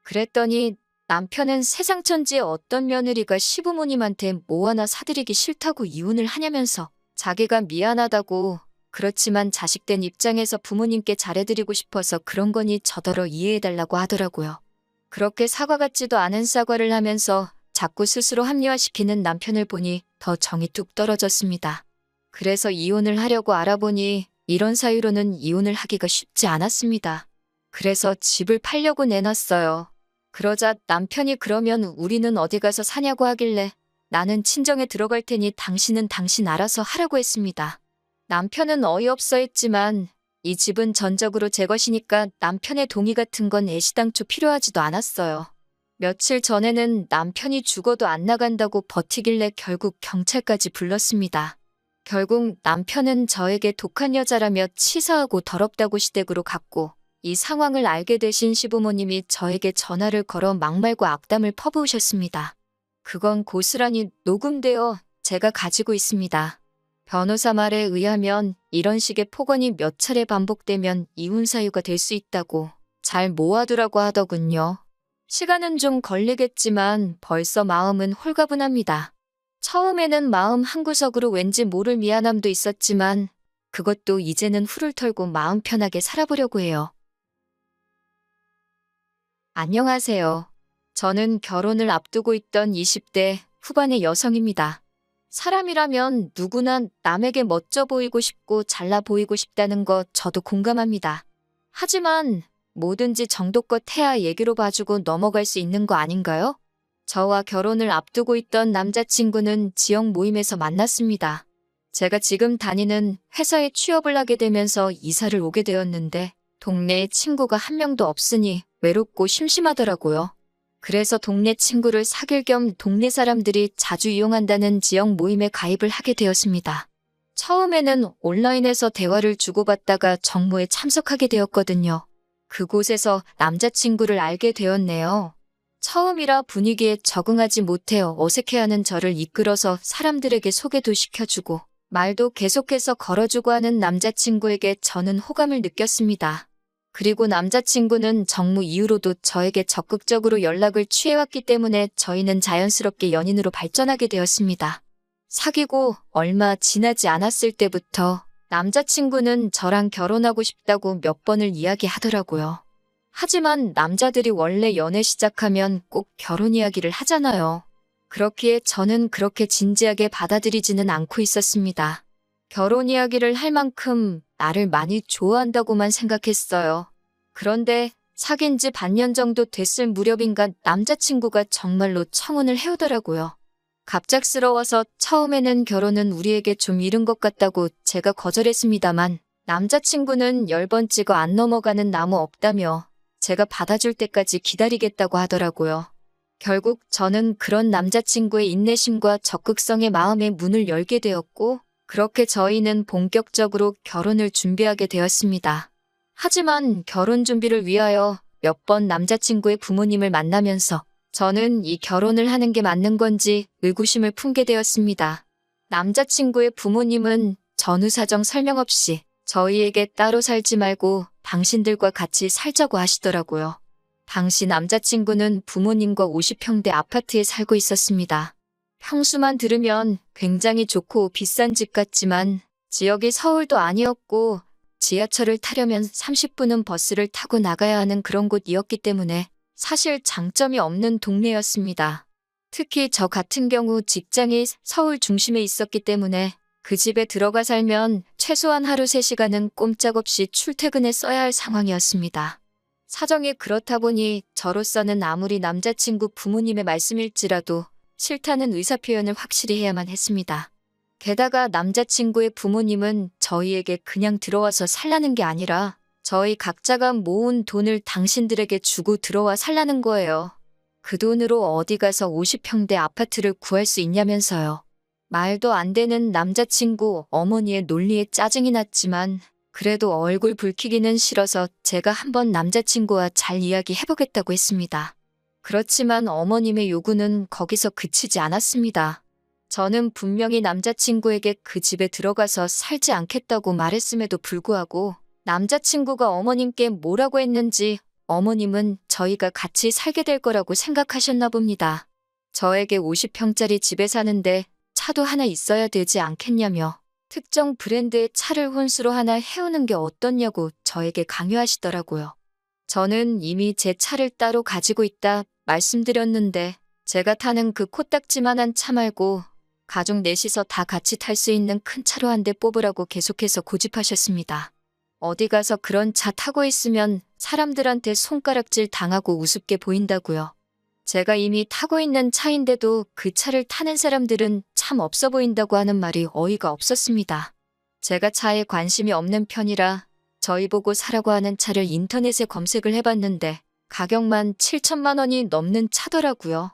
그랬더니 남편은 세상 천지의 어떤 며느리가 시부모님한테 뭐 하나 사드리기 싫다고 이혼을 하냐면서 자기가 미안하다고 그렇지만 자식된 입장에서 부모님께 잘해드리고 싶어서 그런 거니 저더러 이해해달라고 하더라고요. 그렇게 사과 같지도 않은 사과를 하면서 자꾸 스스로 합리화시키는 남편을 보니 더 정이 뚝 떨어졌습니다. 그래서 이혼을 하려고 알아보니 이런 사유로는 이혼을 하기가 쉽지 않았습니다. 그래서 집을 팔려고 내놨어요. 그러자 남편이 그러면 우리는 어디 가서 사냐고 하길래 나는 친정에 들어갈 테니 당신은 당신 알아서 하라고 했습니다. 남편은 어이없어 했지만 이 집은 전적으로 제 것이니까 남편의 동의 같은 건 애시당초 필요하지도 않았어요. 며칠 전에는 남편이 죽어도 안 나간다고 버티길래 결국 경찰까지 불렀습니다. 결국 남편은 저에게 독한 여자라며 치사하고 더럽다고 시댁으로 갔고 이 상황을 알게 되신 시부모님이 저에게 전화를 걸어 막말과 악담을 퍼부으셨습니다. 그건 고스란히 녹음되어 제가 가지고 있습니다. 변호사 말에 의하면 이런 식의 폭언이 몇 차례 반복되면 이혼 사유가 될 수 있다고 잘 모아두라고 하더군요. 시간은 좀 걸리겠지만 벌써 마음은 홀가분합니다. 처음에는 마음 한구석으로 왠지 모를 미안함도 있었지만 그것도 이제는 후를 털고 마음 편하게 살아보려고 해요. 안녕하세요. 저는 결혼을 앞두고 있던 20대 후반의 여성입니다. 사람이라면 누구나 남에게 멋져 보이고 싶고 잘나 보이고 싶다는 거 저도 공감합니다. 하지만 뭐든지 정도껏 해야 얘기로 봐주고 넘어갈 수 있는 거 아닌가요? 저와 결혼을 앞두고 있던 남자친구는 지역 모임에서 만났습니다. 제가 지금 다니는 회사에 취업을 하게 되면서 이사를 오게 되었는데 동네에 친구가 한 명도 없으니 외롭고 심심하더라고요. 그래서 동네 친구를 사귈 겸 동네 사람들이 자주 이용한다는 지역 모임에 가입을 하게 되었습니다. 처음에는 온라인에서 대화를 주고받다가 정모에 참석하게 되었거든요. 그곳에서 남자친구를 알게 되었네요. 처음이라 분위기에 적응하지 못해 어색해하는 저를 이끌어서 사람들에게 소개도 시켜주고 말도 계속해서 걸어주고 하는 남자친구에게 저는 호감을 느꼈습니다. 그리고 남자친구는 정모 이후로도 저에게 적극적으로 연락을 취해왔기 때문에 저희는 자연스럽게 연인으로 발전하게 되었습니다. 사귀고 얼마 지나지 않았을 때부터 남자친구는 저랑 결혼하고 싶다고 몇 번을 이야기하더라고요. 하지만 남자들이 원래 연애 시작하면 꼭 결혼 이야기를 하잖아요. 그렇기에 저는 그렇게 진지하게 받아들이지는 않고 있었습니다. 결혼 이야기를 할 만큼 나를 많이 좋아한다고만 생각했어요. 그런데 사귄 지 반년 정도 됐을 무렵인가 남자친구가 정말로 청혼을 해오더라고요. 갑작스러워서 처음에는 결혼은 우리에게 좀 이른 것 같다고 제가 거절했습니다만 남자친구는 10번 찍어 안 넘어가는 나무 없다며 제가 받아줄 때까지 기다리겠다고 하더라고요. 결국 저는 그런 남자친구의 인내심과 적극성의 마음에 문을 열게 되었고 그렇게 저희는 본격적으로 결혼을 준비하게 되었습니다. 하지만 결혼 준비를 위하여 몇 번 남자친구의 부모님을 만나면서 저는 이 결혼을 하는 게 맞는 건지 의구심을 품게 되었습니다. 남자친구의 부모님은 전후 사정 설명 없이 저희에게 따로 살지 말고 당신들과 같이 살자고 하시더라고요. 당시 남자친구는 부모님과 50평대 아파트에 살고 있었습니다. 평수만 들으면 굉장히 좋고 비싼 집 같지만 지역이 서울도 아니었고 지하철을 타려면 30분은 버스를 타고 나가야 하는 그런 곳이었기 때문에 사실 장점이 없는 동네였습니다. 특히 저 같은 경우 직장이 서울 중심에 있었기 때문에 그 집에 들어가 살면 최소한 하루 3시간은 꼼짝없이 출퇴근에 써야 할 상황이었습니다. 사정이 그렇다 보니 저로서는 아무리 남자친구 부모님의 말씀일지라도 싫다는 의사표현을 확실히 해야만 했습니다. 게다가 남자친구의 부모님은 저희에게 그냥 들어와서 살라는 게 아니라 저희 각자가 모은 돈을 당신들에게 주고 들어와 살라는 거예요. 그 돈으로 어디 가서 50평대 아파트를 구할 수 있냐면서요. 말도 안 되는 남자친구 어머니의 논리에 짜증이 났지만 그래도 얼굴 붉히기는 싫어서 제가 한번 남자친구와 잘 이야기해보겠다고 했습니다. 그렇지만 어머님의 요구는 거기서 그치지 않았습니다. 저는 분명히 남자친구에게 그 집에 들어가서 살지 않겠다고 말했음에도 불구하고 남자친구가 어머님께 뭐라고 했는지 어머님은 저희가 같이 살게 될 거라고 생각하셨나 봅니다. 저에게 50평짜리 집에 사는데 차도 하나 있어야 되지 않겠냐며 특정 브랜드의 차를 혼수로 하나 해오는 게 어떻냐고 저에게 강요하시더라고요. 저는 이미 제 차를 따로 가지고 있다 말씀드렸는데 제가 타는 그 코딱지만한 차 말고 가족 넷이서 다 같이 탈 수 있는 큰 차로 한 대 뽑으라고 계속해서 고집하셨습니다. 어디 가서 그런 차 타고 있으면 사람들한테 손가락질 당하고 우습게 보인다고요. 제가 이미 타고 있는 차인데도 그 차를 타는 사람들은 참 없어 보인다고 하는 말이 어이가 없었습니다. 제가 차에 관심이 없는 편이라 저희 보고 사라고 하는 차를 인터넷에 검색을 해봤는데 가격만 7천만 원이 넘는 차더라고요.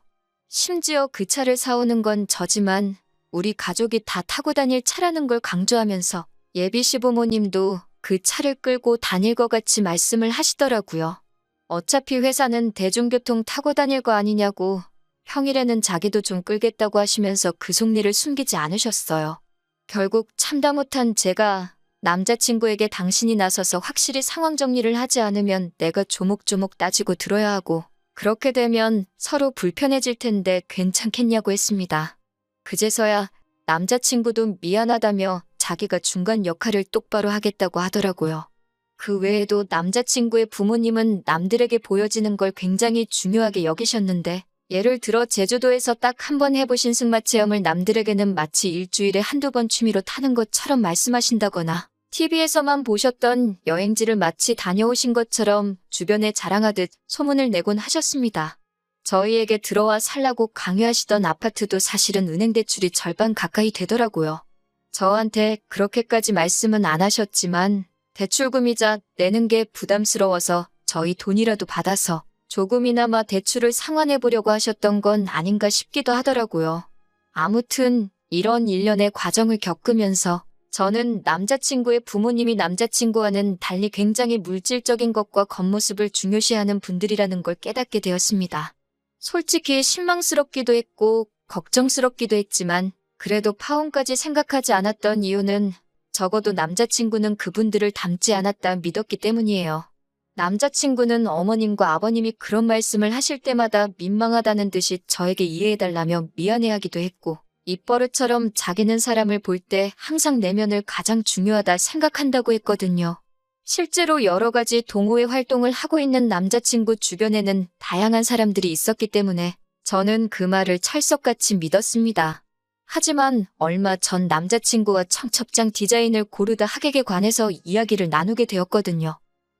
심지어 그 차를 사오는 건 저지만 우리 가족이 다 타고 다닐 차라는 걸 강조하면서 예비 시부모님도 그 차를 끌고 다닐 것 같이 말씀을 하시더라고요. 어차피 회사는 대중교통 타고 다닐 거 아니냐고 평일에는 자기도 좀 끌겠다고 하시면서 그 속내를 숨기지 않으셨어요. 결국 참다 못한 제가 남자친구에게 당신이 나서서 확실히 상황 정리를 하지 않으면 내가 조목조목 따지고 들어야 하고 그렇게 되면 서로 불편해질 텐데 괜찮겠냐고 했습니다. 그제서야 남자친구도 미안하다며 자기가 중간 역할을 똑바로 하겠다고 하더라고요. 그 외에도 남자친구의 부모님은 남들에게 보여지는 걸 굉장히 중요하게 여기셨는데 예를 들어 제주도에서 딱 한 번 해보신 승마 체험을 남들에게는 마치 일주일에 한두 번 취미로 타는 것처럼 말씀하신다거나 TV에서만 보셨던 여행지를 마치 다녀오신 것처럼 주변에 자랑하듯 소문을 내곤 하셨습니다. 저희에게 들어와 살라고 강요하시던 아파트도 사실은 은행 대출이 절반 가까이 되더라고요. 저한테 그렇게까지 말씀은 안 하셨지만 대출금이자 내는 게 부담스러워서 저희 돈이라도 받아서 조금이나마 대출을 상환해 보려고 하셨던 건 아닌가 싶기도 하더라고요. 아무튼 이런 일련의 과정을 겪으면서 저는 남자친구의 부모님이 남자친구와는 달리 굉장히 물질적인 것과 겉모습을 중요시하는 분들이라는 걸 깨닫게 되었습니다. 솔직히 실망스럽기도 했고 걱정스럽기도 했지만 그래도 파혼까지 생각하지 않았던 이유는 적어도 남자친구는 그분들을 닮지 않았다 믿었기 때문이에요. 남자친구는 어머님과 아버님이 그런 말씀을 하실 때마다 민망하다는 듯이 저에게 이해해달라며 미안해하기도 했고 입버릇처럼 자기는 사람을 볼 때 항상 내면을 가장 중요하다 생각한다고 했거든요. 실제로 여러 가지 동호회 활동을 하고 있는 남자친구 주변에는 다양한 사람들이 있었기 때문에 저는 그 말을 찰석같이 믿었습니다. 하지만 얼마 전 남자친구와 청첩장 디자인을 고르다 하객에 관해서 이야기를 나누게 되었거든요.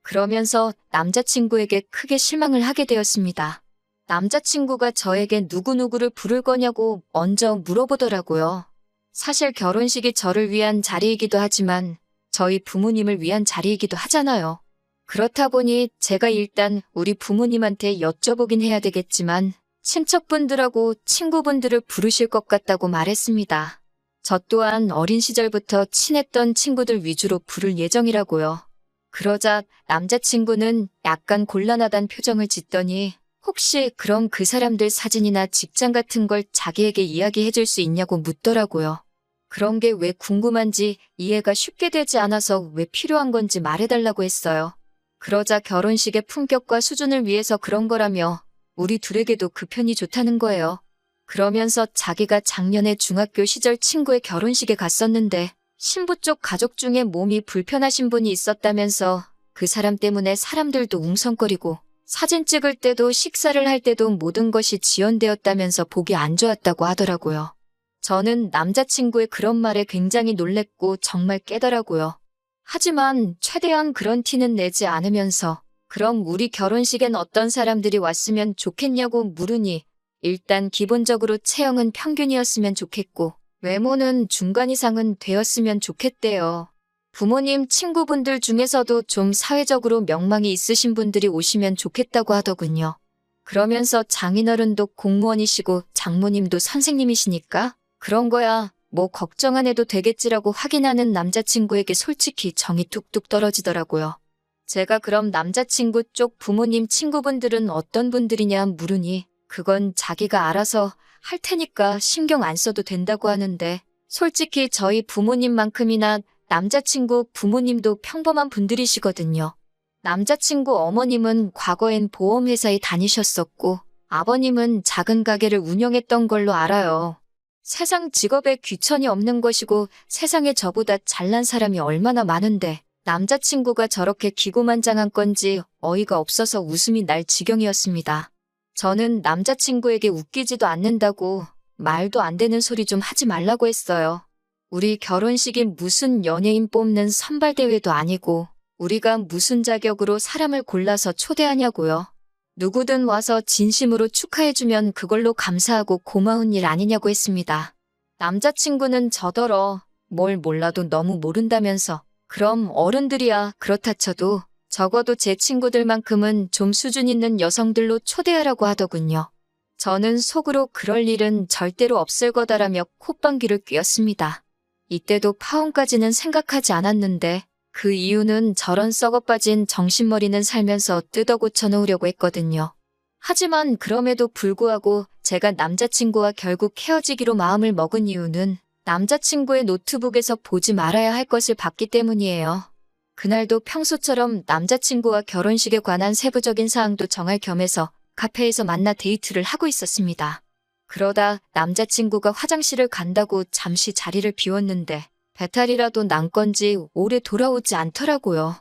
그러면서 남자친구에게 크게 실망을 하게 되었습니다. 남자친구가 저에게 누구누구를 부를 거냐고 먼저 물어보더라고요. 사실 결혼식이 저를 위한 자리이기도 하지만 저희 부모님을 위한 자리이기도 하잖아요. 그렇다 보니 제가 일단 우리 부모님한테 여쭤보긴 해야 되겠지만 친척분들하고 친구분들을 부르실 것 같다고 말했습니다. 저 또한 어린 시절부터 친했던 친구들 위주로 부를 예정이라고요. 그러자 남자친구는 약간 곤란하단 표정을 짓더니 혹시 그럼 그 사람들 사진이나 직장 같은 걸 자기에게 이야기해 줄 수 있냐고 묻더라고요. 그런 게 왜 궁금한지 이해가 쉽게 되지 않아서 왜 필요한 건지 말해달라고 했어요. 그러자 결혼식의 품격과 수준을 위해서 그런 거라며 우리 둘에게도 그 편이 좋다는 거예요. 그러면서 자기가 작년에 중학교 시절 친구의 결혼식에 갔었는데 신부 쪽 가족 중에 몸이 불편하신 분이 있었다면서 그 사람 때문에 사람들도 웅성거리고 사진 찍을 때도 식사를 할 때도 모든 것이 지연되었다면서 보기 안 좋았다고 하더라고요. 저는 남자친구의 그런 말에 굉장히 놀랬고 정말 깨달았고요. 하지만 최대한 그런 티는 내지 않으면서 그럼 우리 결혼식엔 어떤 사람들이 왔으면 좋겠냐고 물으니 일단 기본적으로 체형은 평균이었으면 좋겠고 외모는 중간 이상은 되었으면 좋겠대요. 부모님, 친구분들 중에서도 좀 사회적으로 명망이 있으신 분들이 오시면 좋겠다고 하더군요. 그러면서 장인어른도 공무원이시고 장모님도 선생님이시니까 그런 거야 뭐 걱정 안 해도 되겠지라고 확인하는 남자친구에게 솔직히 정이 뚝뚝 떨어지더라고요. 제가 그럼 남자친구 쪽 부모님 친구분들은 어떤 분들이냐 물으니 그건 자기가 알아서 할 테니까 신경 안 써도 된다고 하는데 솔직히 저희 부모님만큼이나 남자친구 부모님도 평범한 분들이시거든요. 남자친구 어머님은 과거엔 보험회사에 다니셨었고 아버님은 작은 가게를 운영했던 걸로 알아요. 세상 직업에 귀천이 없는 것이고 세상에 저보다 잘난 사람이 얼마나 많은데 남자친구가 저렇게 기고만장한 건지 어이가 없어서 웃음이 날 지경이었습니다. 저는 남자친구에게 웃기지도 않는다고 말도 안 되는 소리 좀 하지 말라고 했어요. 우리 결혼식이 무슨 연예인 뽑는 선발대회도 아니고 우리가 무슨 자격으로 사람을 골라서 초대하냐고요. 누구든 와서 진심으로 축하해주면 그걸로 감사하고 고마운 일 아니냐고 했습니다. 남자친구는 저더러 뭘 몰라도 너무 모른다면서 그럼 어른들이야 그렇다 쳐도 적어도 제 친구들만큼은 좀 수준 있는 여성들로 초대하라고 하더군요. 저는 속으로 그럴 일은 절대로 없을 거다라며 콧방귀를 뀌었습니다. 이때도 파혼까지는 생각하지 않았는데 그 이유는 저런 썩어빠진 정신머리는 살면서 뜯어 고쳐 놓으려고 했거든요. 하지만 그럼에도 불구하고 제가 남자친구와 결국 헤어지기로 마음을 먹은 이유는 남자친구의 노트북에서 보지 말아야 할 것을 봤기 때문이에요. 그날도 평소처럼 남자친구와 결혼식에 관한 세부적인 사항도 정할 겸해서 카페에서 만나 데이트를 하고 있었습니다. 그러다 남자친구가 화장실을 간다고 잠시 자리를 비웠는데 배탈이라도 난 건지 오래 돌아오지 않더라고요.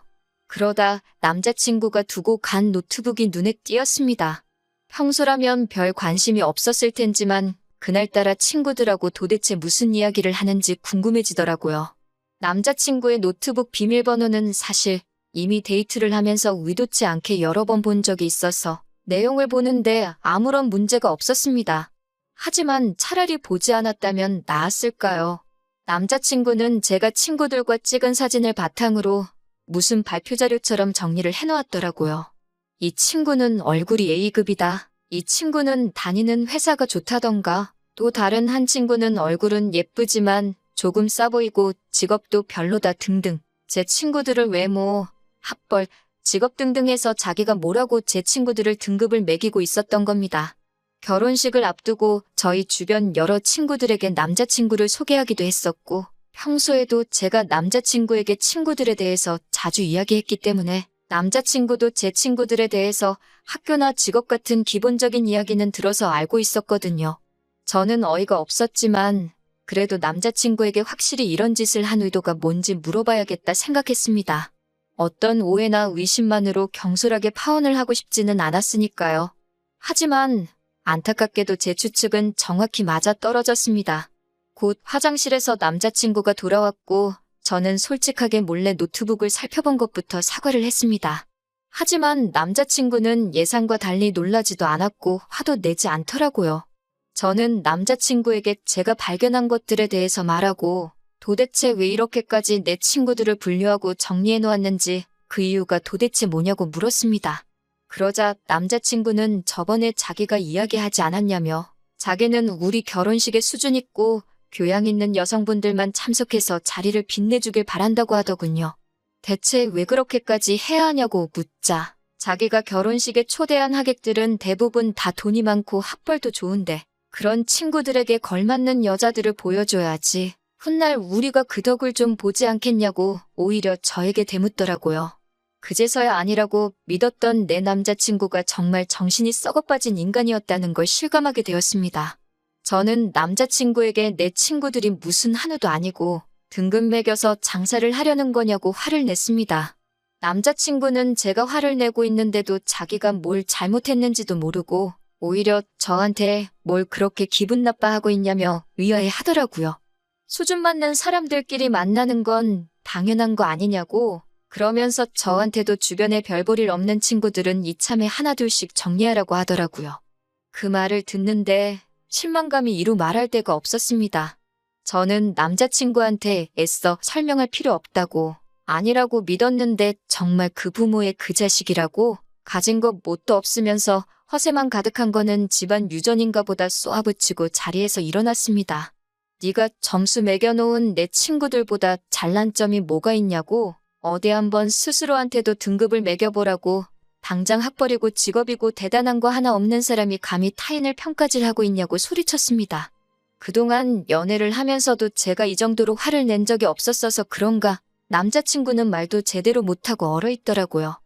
그러다 남자친구가 두고 간 노트북이 눈에 띄었습니다. 평소라면 별 관심이 없었을 텐지만 그날따라 친구들하고 도대체 무슨 이야기를 하는지 궁금해지더라고요. 남자친구의 노트북 비밀번호는 사실 이미 데이트를 하면서 의도치 않게 여러 번 본 적이 있어서 내용을 보는데 아무런 문제가 없었습니다. 하지만 차라리 보지 않았다면 나았을까요? 남자친구는 제가 친구들과 찍은 사진을 바탕으로 무슨 발표 자료처럼 정리를 해놓았더라고요. 이 친구는 얼굴이 A급이다. 이 친구는 다니는 회사가 좋다던가. 또 다른 한 친구는 얼굴은 예쁘지만 조금 싸 보이고 직업도 별로다 등등. 제 친구들을 외모, 학벌, 직업 등등 해서 자기가 뭐라고 제 친구들을 등급을 매기고 있었던 겁니다. 결혼식을 앞두고 저희 주변 여러 친구들에게 남자친구를 소개하기도 했었고 평소에도 제가 남자친구에게 친구들에 대해서 자주 이야기했기 때문에 남자친구도 제 친구들에 대해서 학교나 직업 같은 기본적인 이야기는 들어서 알고 있었거든요. 저는 어이가 없었지만 그래도 남자친구에게 확실히 이런 짓을 한 의도가 뭔지 물어봐야겠다 생각했습니다. 어떤 오해나 의심만으로 경솔하게 파혼을 하고 싶지는 않았으니까요. 하지만 안타깝게도 제 추측은 정확히 맞아떨어졌습니다. 곧 화장실에서 남자친구가 돌아왔고 저는 솔직하게 몰래 노트북을 살펴본 것부터 사과를 했습니다. 하지만 남자친구는 예상과 달리 놀라지도 않았고 화도 내지 않더라고요. 저는 남자친구에게 제가 발견한 것들에 대해서 말하고 도대체 왜 이렇게까지 내 친구들을 분류하고 정리해 놓았는지 그 이유가 도대체 뭐냐고 물었습니다. 그러자 남자친구는 저번에 자기가 이야기하지 않았냐며 자기는 우리 결혼식에 수준 있고 교양 있는 여성분들만 참석해서 자리를 빛내주길 바란다고 하더군요. 대체 왜 그렇게까지 해야 하냐고 묻자 자기가 결혼식에 초대한 하객들은 대부분 다 돈이 많고 학벌도 좋은데 그런 친구들에게 걸맞는 여자들을 보여줘야지 훗날 우리가 그 덕을 좀 보지 않겠냐고 오히려 저에게 대묻더라고요. 그제서야 아니라고 믿었던 내 남자친구가 정말 정신이 썩어빠진 인간이었다는 걸 실감하게 되었습니다. 저는 남자친구에게 내 친구들이 무슨 한우도 아니고 등급 매겨서 장사를 하려는 거냐고 화를 냈습니다. 남자친구는 제가 화를 내고 있는데도 자기가 뭘 잘못했는지도 모르고 오히려 저한테 뭘 그렇게 기분 나빠하고 있냐며 위화해 하더라고요. 수준 맞는 사람들끼리 만나는 건 당연한 거 아니냐고 그러면서 저한테도 주변에 별볼일 없는 친구들은 이참에 하나둘씩 정리하라고 하더라고요. 그 말을 듣는데 실망감이 이루 말할 데가 없었습니다. 저는 남자친구한테 애써 설명할 필요 없다고 아니라고 믿었는데 정말 그 부모의 그 자식이라고 가진 것 뭣도 없으면서 허세만 가득한 거는 집안 유전인가 보다 쏘아붙이고 자리에서 일어났습니다. 네가 점수 매겨놓은 내 친구들보다 잘난 점이 뭐가 있냐고 어디 한번 스스로한테도 등급을 매겨보라고 당장 학벌이고 직업이고 대단한 거 하나 없는 사람이 감히 타인을 평가질하고 있냐고 소리쳤습니다. 그동안 연애를 하면서도 제가 이 정도로 화를 낸 적이 없었어서 그런가 남자친구는 말도 제대로 못하고 얼어있더라고요.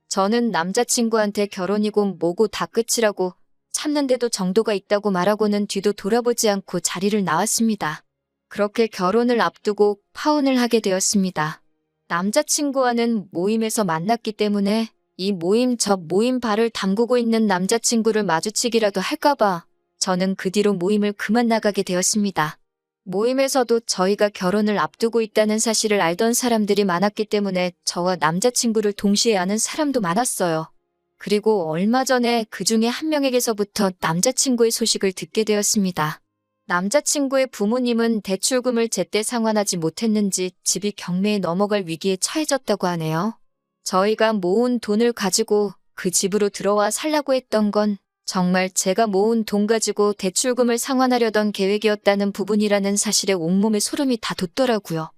저는 남자친구한테 결혼이고 뭐고 다 끝이라고 참는데도 정도가 있다고 말하고는 뒤도 돌아보지 않고 자리를 나왔습니다. 그렇게 결혼을 앞두고 파혼을 하게 되었습니다. 남자친구와는 모임에서 만났기 때문에 이 모임 저 모임 발을 담그고 있는 남자친구를 마주치기라도 할까봐 저는 그 뒤로 모임을 그만 나가게 되었습니다. 모임에서도 저희가 결혼을 앞두고 있다는 사실을 알던 사람들이 많았기 때문에 저와 남자친구를 동시에 아는 사람도 많았어요. 그리고 얼마 전에 그 중에 한 명에게서부터 남자친구의 소식을 듣게 되었습니다. 남자친구의 부모님은 대출금을 제때 상환하지 못했는지 집이 경매에 넘어갈 위기에 처해졌다고 하네요. 저희가 모은 돈을 가지고 그 집으로 들어와 살라고 했던 건 정말 제가 모은 돈 가지고 대출금을 상환하려던 계획이었다는 부분이라는 사실에 온몸에 소름이 다 돋더라고요.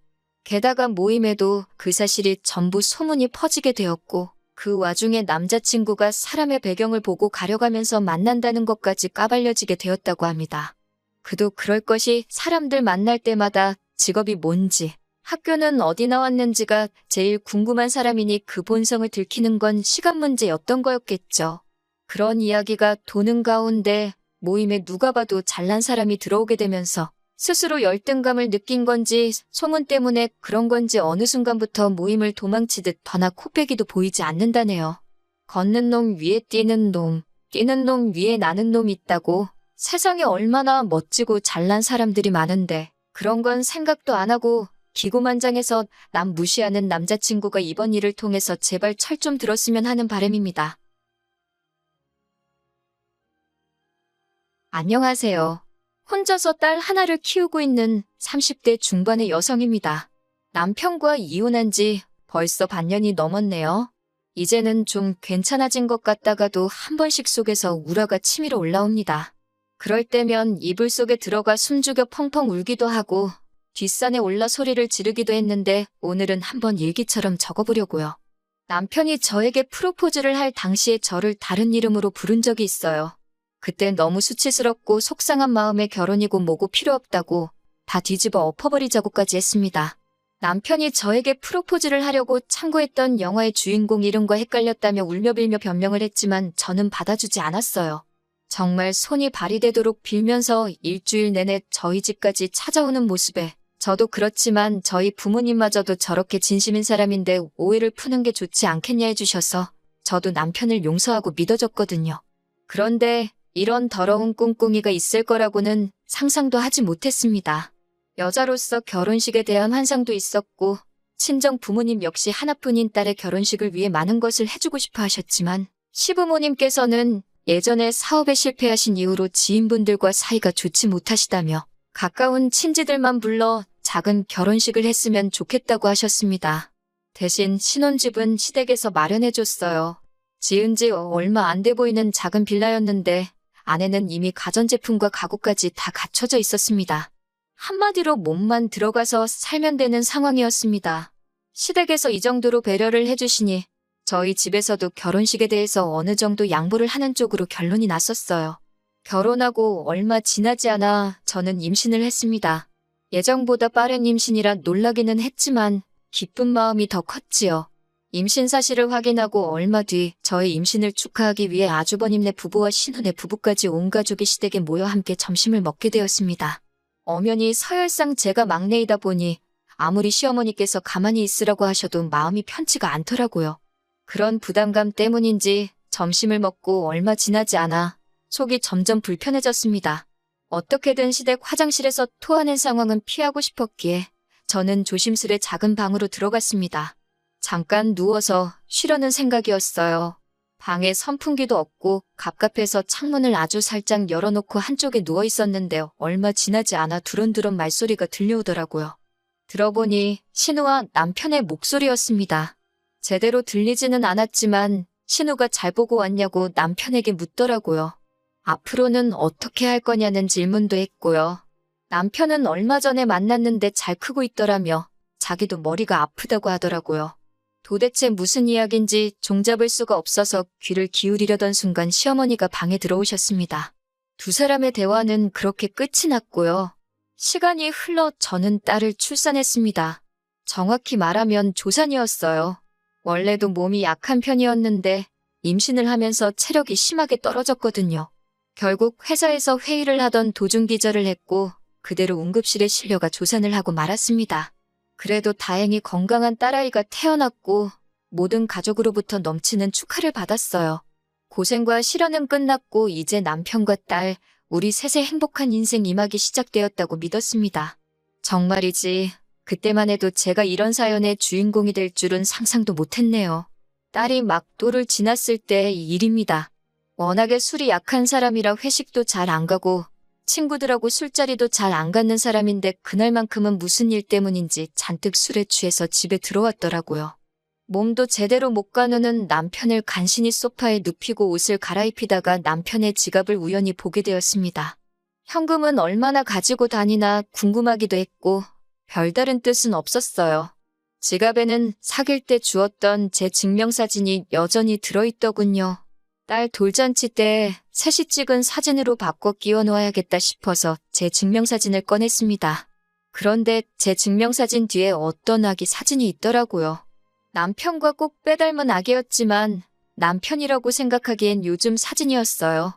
게다가 모임에도 그 사실이 전부 소문이 퍼지게 되었고 그 와중에 남자친구가 사람의 배경을 보고 가려가면서 만난다는 것까지 까발려지게 되었다고 합니다. 그도 그럴 것이 사람들 만날 때마다 직업이 뭔지, 학교는 어디 나왔는지가 제일 궁금한 사람이니 그 본성을 들키는 건 시간 문제였던 거였겠죠. 그런 이야기가 도는 가운데 모임에 누가 봐도 잘난 사람이 들어오게 되면서 스스로 열등감을 느낀 건지 소문 때문에 그런 건지 어느 순간부터 모임을 도망치듯 더나 코빼기도 보이지 않는다네요. 걷는 놈 위에 뛰는 놈, 뛰는 놈 위에 나는 놈이 있다고 세상에 얼마나 멋지고 잘난 사람들이 많은데 그런 건 생각도 안 하고 기고만장해서 남 무시하는 남자친구가 이번 일을 통해서 제발 철 좀 들었으면 하는 바람입니다. 안녕하세요. 혼자서 딸 하나를 키우고 있는 30대 중반의 여성입니다. 남편과 이혼한 지 벌써 반년이 넘었네요. 이제는 좀 괜찮아진 것 같다가도 한 번씩 속에서 우라가 치밀어 올라옵니다. 그럴 때면 이불 속에 들어가 숨죽여 펑펑 울기도 하고 뒷산에 올라 소리를 지르기도 했는데 오늘은 한번 일기처럼 적어보려고요. 남편이 저에게 프로포즈를 할 당시에 저를 다른 이름으로 부른 적이 있어요. 그때 너무 수치스럽고 속상한 마음에 결혼이고 뭐고 필요 없다고 다 뒤집어 엎어버리자고까지 했습니다. 남편이 저에게 프로포즈를 하려고 참고했던 영화의 주인공 이름과 헷갈렸다며 울며 빌며 변명을 했지만 저는 받아주지 않았어요. 정말 손이 발이 되도록 빌면서 일주일 내내 저희 집까지 찾아오는 모습에 저도 그렇지만 저희 부모님마저도 저렇게 진심인 사람인데 오해를 푸는 게 좋지 않겠냐 해주셔서 저도 남편을 용서하고 믿어줬거든요. 그런데 이런 더러운 꿍꿍이가 있을 거라고는 상상도 하지 못했습니다. 여자로서 결혼식에 대한 환상도 있었고 친정 부모님 역시 하나뿐인 딸의 결혼식을 위해 많은 것을 해주고 싶어 하셨지만 시부모님께서는 예전에 사업에 실패하신 이후로 지인분들과 사이가 좋지 못하시다며 가까운 친지들만 불러 작은 결혼식을 했으면 좋겠다고 하셨습니다. 대신 신혼집은 시댁에서 마련해줬어요. 지은 지 얼마 안 돼 보이는 작은 빌라였는데 안에는 이미 가전제품과 가구까지 다 갖춰져 있었습니다. 한마디로 몸만 들어가서 살면 되는 상황이었습니다. 시댁에서 이 정도로 배려를 해주시니 저희 집에서도 결혼식에 대해서 어느 정도 양보를 하는 쪽으로 결론이 났었어요. 결혼하고 얼마 지나지 않아 저는 임신을 했습니다. 예정보다 빠른 임신이라 놀라기는 했지만 기쁜 마음이 더 컸지요. 임신 사실을 확인하고 얼마 뒤 저의 임신을 축하하기 위해 아주버님네 부부와 신혼의 부부까지 온 가족이 시댁에 모여 함께 점심을 먹게 되었습니다. 엄연히 서열상 제가 막내이다 보니 아무리 시어머니께서 가만히 있으라고 하셔도 마음이 편치가 않더라고요. 그런 부담감 때문인지 점심을 먹고 얼마 지나지 않아 속이 점점 불편해졌습니다. 어떻게든 시댁 화장실에서 토하는 상황은 피하고 싶었기에 저는 조심스레 작은 방으로 들어갔습니다. 잠깐 누워서 쉬려는 생각이었어요. 방에 선풍기도 없고 갑갑해서 창문을 아주 살짝 열어놓고 한쪽에 누워 있었는데 얼마 지나지 않아 두런두런 말소리가 들려오더라고요. 들어보니 신우와 남편의 목소리였습니다. 제대로 들리지는 않았지만 신우가 잘 보고 왔냐고 남편에게 묻더라고요. 앞으로는 어떻게 할 거냐는 질문도 했고요. 남편은 얼마 전에 만났는데 잘 크고 있더라며 자기도 머리가 아프다고 하더라고요. 도대체 무슨 이야기인지 종잡을 수가 없어서 귀를 기울이려던 순간 시어머니가 방에 들어오셨습니다. 두 사람의 대화는 그렇게 끝이 났고요. 시간이 흘러 저는 딸을 출산했습니다. 정확히 말하면 조산이었어요. 원래도 몸이 약한 편이었는데 임신을 하면서 체력이 심하게 떨어졌거든요. 결국 회사에서 회의를 하던 도중 기절을 했고 그대로 응급실에 실려가 조산을 하고 말았습니다. 그래도 다행히 건강한 딸아이가 태어났고 모든 가족으로부터 넘치는 축하를 받았어요. 고생과 시련은 끝났고 이제 남편과 딸, 우리 셋의 행복한 인생 이막이 시작되었다고 믿었습니다. 정말이지 그때만 해도 제가 이런 사연의 주인공이 될 줄은 상상도 못했네요. 딸이 막도를 지났을 때의 일입니다. 워낙에 술이 약한 사람이라 회식도 잘 안 가고 친구들하고 술자리도 잘 안 갖는 사람인데 그날만큼은 무슨 일 때문인지 잔뜩 술에 취해서 집에 들어왔더라고요. 몸도 제대로 못 가누는 남편을 간신히 소파에 눕히고 옷을 갈아입히다가 남편의 지갑을 우연히 보게 되었습니다. 현금은 얼마나 가지고 다니나 궁금하기도 했고 별다른 뜻은 없었어요. 지갑에는 사귈 때 주었던 제 증명사진이 여전히 들어있더군요. 딸 돌잔치 때 셋이 찍은 사진으로 바꿔 끼워 놓아야겠다 싶어서 제 증명사진을 꺼냈습니다. 그런데 제 증명사진 뒤에 어떤 아기 사진이 있더라고요. 남편과 꼭 빼닮은 아기였지만 남편이라고 생각하기엔 요즘 사진이었어요.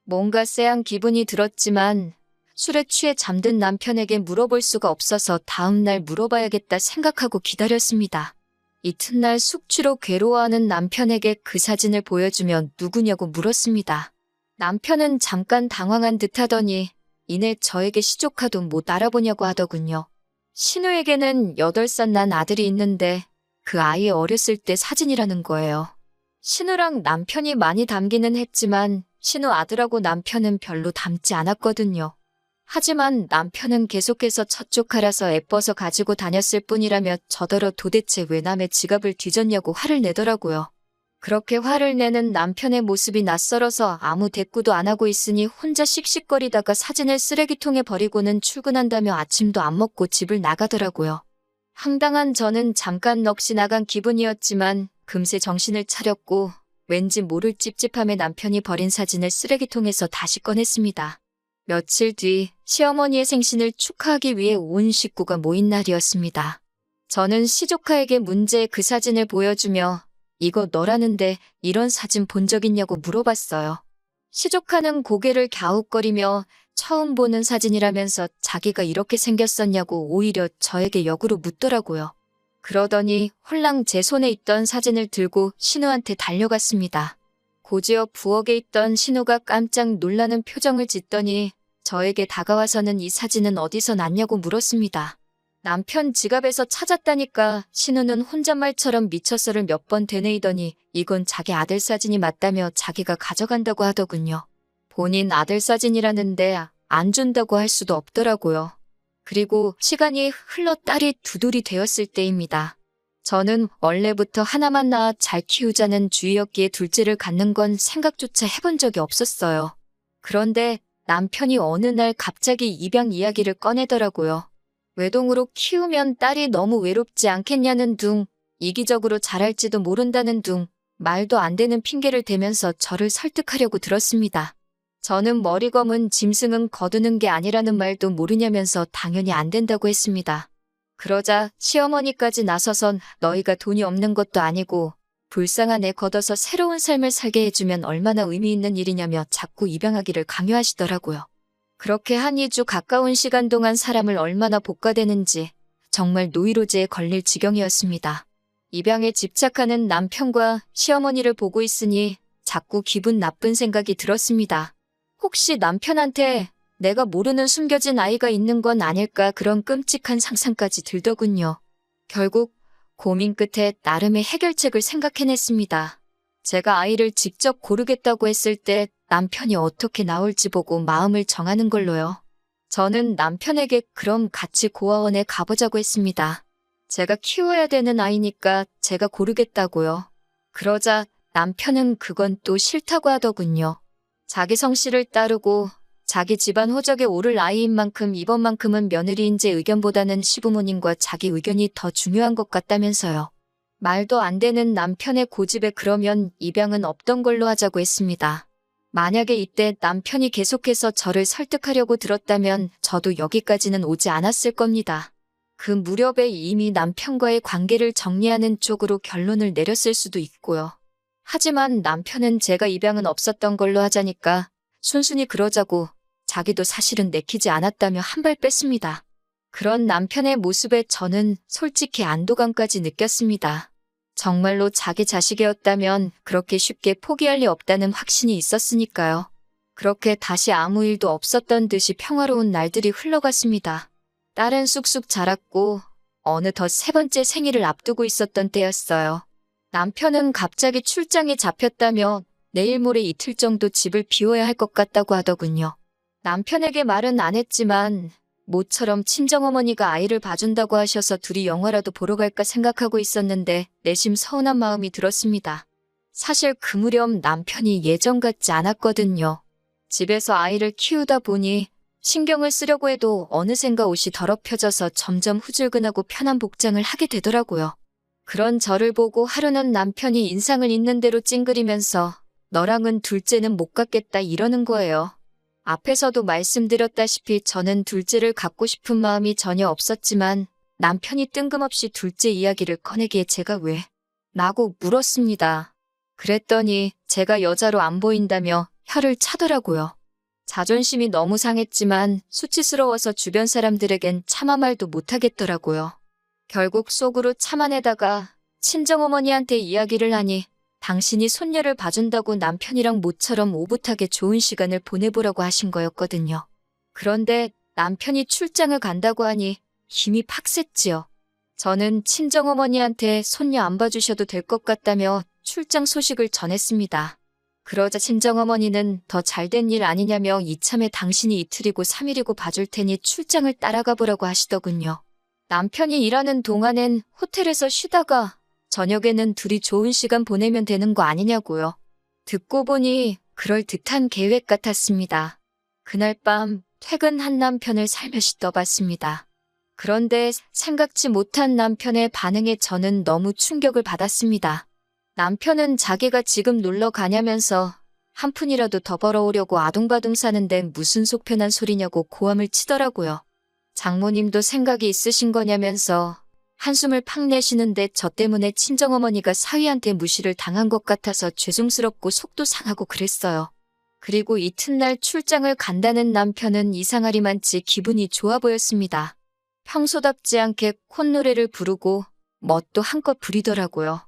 뭔가 쎄한 기분이 들었지만 술에 취해 잠든 남편에게 물어볼 수가 없어서 다음날 물어봐야겠다 생각하고 기다렸습니다. 이튿날 숙취로 괴로워하는 남편에게 그 사진을 보여주며 누구냐고 물었습니다. 남편은 잠깐 당황한 듯 하더니 이내 저에게 시조카도 못 알아보냐고 하더군요. 신우에게는 8살 난 아들이 있는데 그 아이 어렸을 때 사진이라는 거예요. 신우랑 남편이 많이 닮기는 했지만 신우 아들하고 남편은 별로 닮지 않았거든요. 하지만 남편은 계속해서 첫 조카라서 예뻐서 가지고 다녔을 뿐이라며 저더러 도대체 왜 남의 지갑을 뒤졌냐고 화를 내더라고요. 그렇게 화를 내는 남편의 모습이 낯설어서 아무 대꾸도 안 하고 있으니 혼자 씩씩거리다가 사진을 쓰레기통에 버리고는 출근한다며 아침도 안 먹고 집을 나가더라고요. 황당한 저는 잠깐 넋이 나간 기분이었지만 금세 정신을 차렸고 왠지 모를 찝찝함에 남편이 버린 사진을 쓰레기통에서 다시 꺼냈습니다. 며칠 뒤 시어머니의 생신을 축하하기 위해 온 식구가 모인 날이었습니다. 저는 시조카에게 문제의 그 사진을 보여주며 이거 너라는데 이런 사진 본 적 있냐고 물어봤어요. 시조카는 고개를 갸웃거리며 처음 보는 사진이라면서 자기가 이렇게 생겼었냐고 오히려 저에게 역으로 묻더라고요. 그러더니 홀랑 제 손에 있던 사진을 들고 신우한테 달려갔습니다. 고지어 부엌에 있던 신우가 깜짝 놀라는 표정을 짓더니 저에게 다가와서는 이 사진은 어디서 났냐고 물었습니다. 남편 지갑에서 찾았다니까 신우는 혼잣말처럼 미쳐서를 몇 번 되뇌이더니 이건 자기 아들 사진이 맞다며 자기가 가져간다고 하더군요. 본인 아들 사진이라는데 안 준다고 할 수도 없더라고요. 그리고 시간이 흘러 딸이 두돌이 되었을 때입니다. 저는 원래부터 하나만 낳아 잘 키우자는 주의였기에 둘째를 갖는 건 생각조차 해본 적이 없었어요. 그런데 남편이 어느 날 갑자기 입양 이야기를 꺼내더라고요. 외동으로 키우면 딸이 너무 외롭지 않겠냐는 둥, 이기적으로 자랄지도 모른다는 둥, 말도 안 되는 핑계를 대면서 저를 설득하려고 들었습니다. 저는 머리 검은 짐승은 거두는 게 아니라는 말도 모르냐면서 당연히 안 된다고 했습니다. 그러자 시어머니까지 나서선 너희가 돈이 없는 것도 아니고 불쌍한 애 걷어서 새로운 삶을 살게 해주면 얼마나 의미 있는 일이냐며 자꾸 입양하기를 강요하시더라고요. 그렇게 한 2주 가까운 시간 동안 사람을 얼마나 볶아대는지 정말 노이로제에 걸릴 지경이었습니다. 입양에 집착하는 남편과 시어머니를 보고 있으니 자꾸 기분 나쁜 생각이 들었습니다. 혹시 남편한테 내가 모르는 숨겨진 아이가 있는 건 아닐까 그런 끔찍한 상상까지 들더군요. 결국 고민 끝에 나름의 해결책을 생각해냈습니다. 제가 아이를 직접 고르겠다고 했을 때 남편이 어떻게 나올지 보고 마음을 정하는 걸로요. 저는 남편에게 그럼 같이 고아원에 가보자고 했습니다. 제가 키워야 되는 아이니까 제가 고르겠다고요. 그러자 남편은 그건 또 싫다고 하더군요. 자기 성씨를 따르고 자기 집안 호적에 오를 아이인 만큼 이번만큼은 며느리인제 의견보다는 시부모님과 자기 의견이 더 중요한 것 같다면서요. 말도 안 되는 남편의 고집에 그러면 입양은 없던 걸로 하자고 했습니다. 만약에 이때 남편이 계속해서 저를 설득하려고 들었다면 저도 여기까지는 오지 않았을 겁니다. 그 무렵에 이미 남편과의 관계를 정리하는 쪽으로 결론을 내렸을 수도 있고요. 하지만 남편은 제가 입양은 없었던 걸로 하자니까 순순히 그러자고 자기도 사실은 내키지 않았다며 한 발 뺐습니다. 그런 남편의 모습에 저는 솔직히 안도감까지 느꼈습니다. 정말로 자기 자식이었다면 그렇게 쉽게 포기할 리 없다는 확신이 있었으니까요. 그렇게 다시 아무 일도 없었던 듯이 평화로운 날들이 흘러갔습니다. 딸은 쑥쑥 자랐고 어느덧 3번째 생일을 앞두고 있었던 때였어요. 남편은 갑자기 출장에 잡혔다며 내일 모레 이틀 정도 집을 비워야 할 것 같다고 하더군요. 남편에게 말은 안 했지만 모처럼 친정어머니가 아이를 봐준다고 하셔서 둘이 영화라도 보러 갈까 생각하고 있었는데 내심 서운한 마음이 들었습니다. 사실 그 무렵 남편이 예전 같지 않았거든요. 집에서 아이를 키우다 보니 신경을 쓰려고 해도 어느샌가 옷이 더럽혀져서 점점 후줄근하고 편한 복장을 하게 되더라고요. 그런 저를 보고 하루는 남편이 인상을 있는 대로 찡그리면서 너랑은 둘째는 못 갖겠다 이러는 거예요. 앞에서도 말씀드렸다시피 저는 둘째를 갖고 싶은 마음이 전혀 없었지만 남편이 뜬금없이 둘째 이야기를 꺼내기에 제가 왜? 라고 물었습니다. 그랬더니 제가 여자로 안 보인다며 혀를 차더라고요. 자존심이 너무 상했지만 수치스러워서 주변 사람들에겐 차마 말도 못하겠더라고요. 결국 속으로 참아내다가 친정어머니한테 이야기를 하니 당신이 손녀를 봐준다고 남편이랑 모처럼 오붓하게 좋은 시간을 보내보라고 하신 거였거든요. 그런데 남편이 출장을 간다고 하니 힘이 팍 셌지요. 저는 친정어머니한테 손녀 안 봐주셔도 될 것 같다며 출장 소식을 전했습니다. 그러자 친정어머니는 더 잘된 일 아니냐며 이참에 당신이 이틀이고 3일이고 봐줄 테니 출장을 따라가 보라고 하시더군요. 남편이 일하는 동안엔 호텔에서 쉬다가 저녁에는 둘이 좋은 시간 보내면 되는 거 아니냐고요. 듣고 보니 그럴듯한 계획 같았습니다. 그날 밤 퇴근한 남편을 살며시 떠봤습니다. 그런데 생각지 못한 남편의 반응에 저는 너무 충격을 받았습니다. 남편은 자기가 지금 놀러 가냐면서 한 푼이라도 더 벌어오려고 아둥바둥 사는데 무슨 속편한 소리냐고 고함을 치더라고요. 장모님도 생각이 있으신 거냐면서 한숨을 팍 내쉬는데 저 때문에 친정어머니가 사위한테 무시를 당한 것 같아서 죄송스럽고 속도 상하고 그랬어요. 그리고 이튿날 출장을 간다는 남편은 이상하리만치 기분이 좋아 보였습니다. 평소답지 않게 콧노래를 부르고 멋도 한껏 부리더라고요.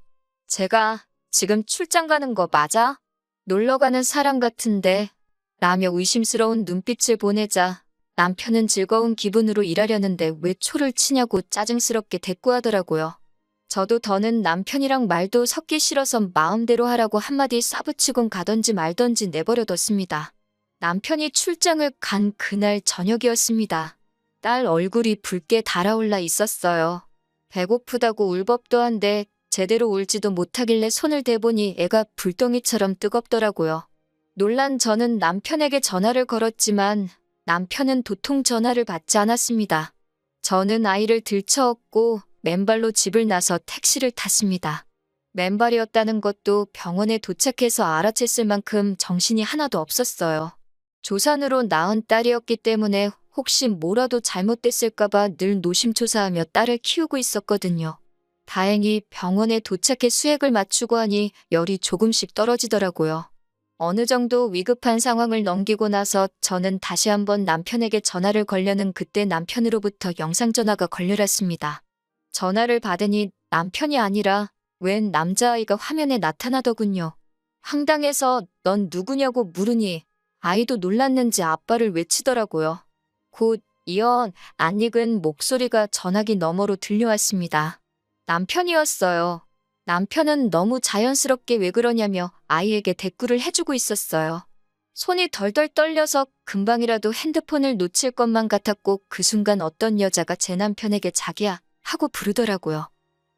제가 지금 출장 가는 거 맞아? 놀러 가는 사람 같은데 라며 의심스러운 눈빛을 보내자 남편은 즐거운 기분으로 일하려는데 왜 초를 치냐고 짜증스럽게 대꾸하더라고요. 저도 더는 남편이랑 말도 섞기 싫어서 마음대로 하라고 한마디 싸붙이곤 가던지 말던지 내버려뒀습니다. 남편이 출장을 간 그날 저녁이었습니다. 딸 얼굴이 붉게 달아올라 있었어요. 배고프다고 울 법도 한데 제대로 울지도 못하길래 손을 대보니 애가 불덩이처럼 뜨겁더라고요. 놀란 저는 남편에게 전화를 걸었지만 남편은 도통 전화를 받지 않았습니다. 저는 아이를 들쳐업고 맨발로 집을 나서 택시를 탔습니다. 맨발이었다는 것도 병원에 도착해서 알아챘을 만큼 정신이 하나도 없었어요. 조산으로 낳은 딸이었기 때문에 혹시 뭐라도 잘못됐을까봐 늘 노심초사하며 딸을 키우고 있었거든요. 다행히 병원에 도착해 수액을 맞추고 하니 열이 조금씩 떨어지더라고요. 어느 정도 위급한 상황을 넘기고 나서 저는 다시 한번 남편에게 전화를 걸려는 그때 남편으로부터 영상전화가 걸려왔습니다. 전화를 받으니 남편이 아니라 웬 남자아이가 화면에 나타나더군요. 황당해서 넌 누구냐고 물으니 아이도 놀랐는지 아빠를 외치더라고요. 곧 이어 낯익은 목소리가 전화기 너머로 들려왔습니다. 남편이었어요. 남편은 너무 자연스럽게 왜 그러냐며 아이에게 대꾸를 해주고 있었어요. 손이 덜덜 떨려서 금방이라도 핸드폰을 놓칠 것만 같았고 그 순간 어떤 여자가 제 남편에게 자기야 하고 부르더라고요.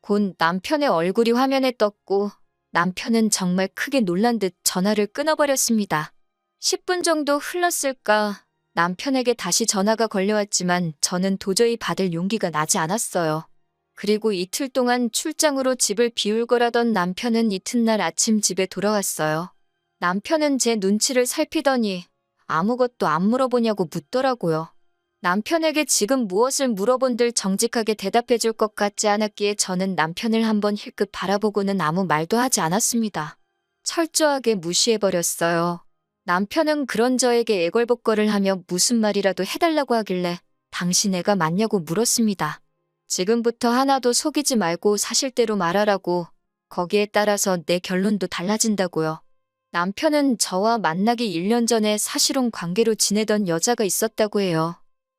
곧 남편의 얼굴이 화면에 떴고 남편은 정말 크게 놀란 듯 전화를 끊어버렸습니다. 10분 정도 흘렀을까 남편에게 다시 전화가 걸려왔지만 저는 도저히 받을 용기가 나지 않았어요. 그리고 이틀 동안 출장으로 집을 비울 거라던 남편은 이튿날 아침 집에 돌아왔어요. 남편은 제 눈치를 살피더니 아무것도 안 물어보냐고 묻더라고요. 남편에게 지금 무엇을 물어본들 정직하게 대답해 줄 것 같지 않았기에 저는 남편을 한번 힐끗 바라보고는 아무 말도 하지 않았습니다. 철저하게 무시해버렸어요. 남편은 그런 저에게 애걸복걸을 하며 무슨 말이라도 해달라고 하길래 당신 애가 맞냐고 물었습니다. 지금부터 하나도 속이지 말고 사실대로 말하라고. 거기에 따라서 내 결론도 달라진다고요. 남편은 저와 만나기 1년 전에 사실혼 관계로 지내던 여자가 있었다고 해요.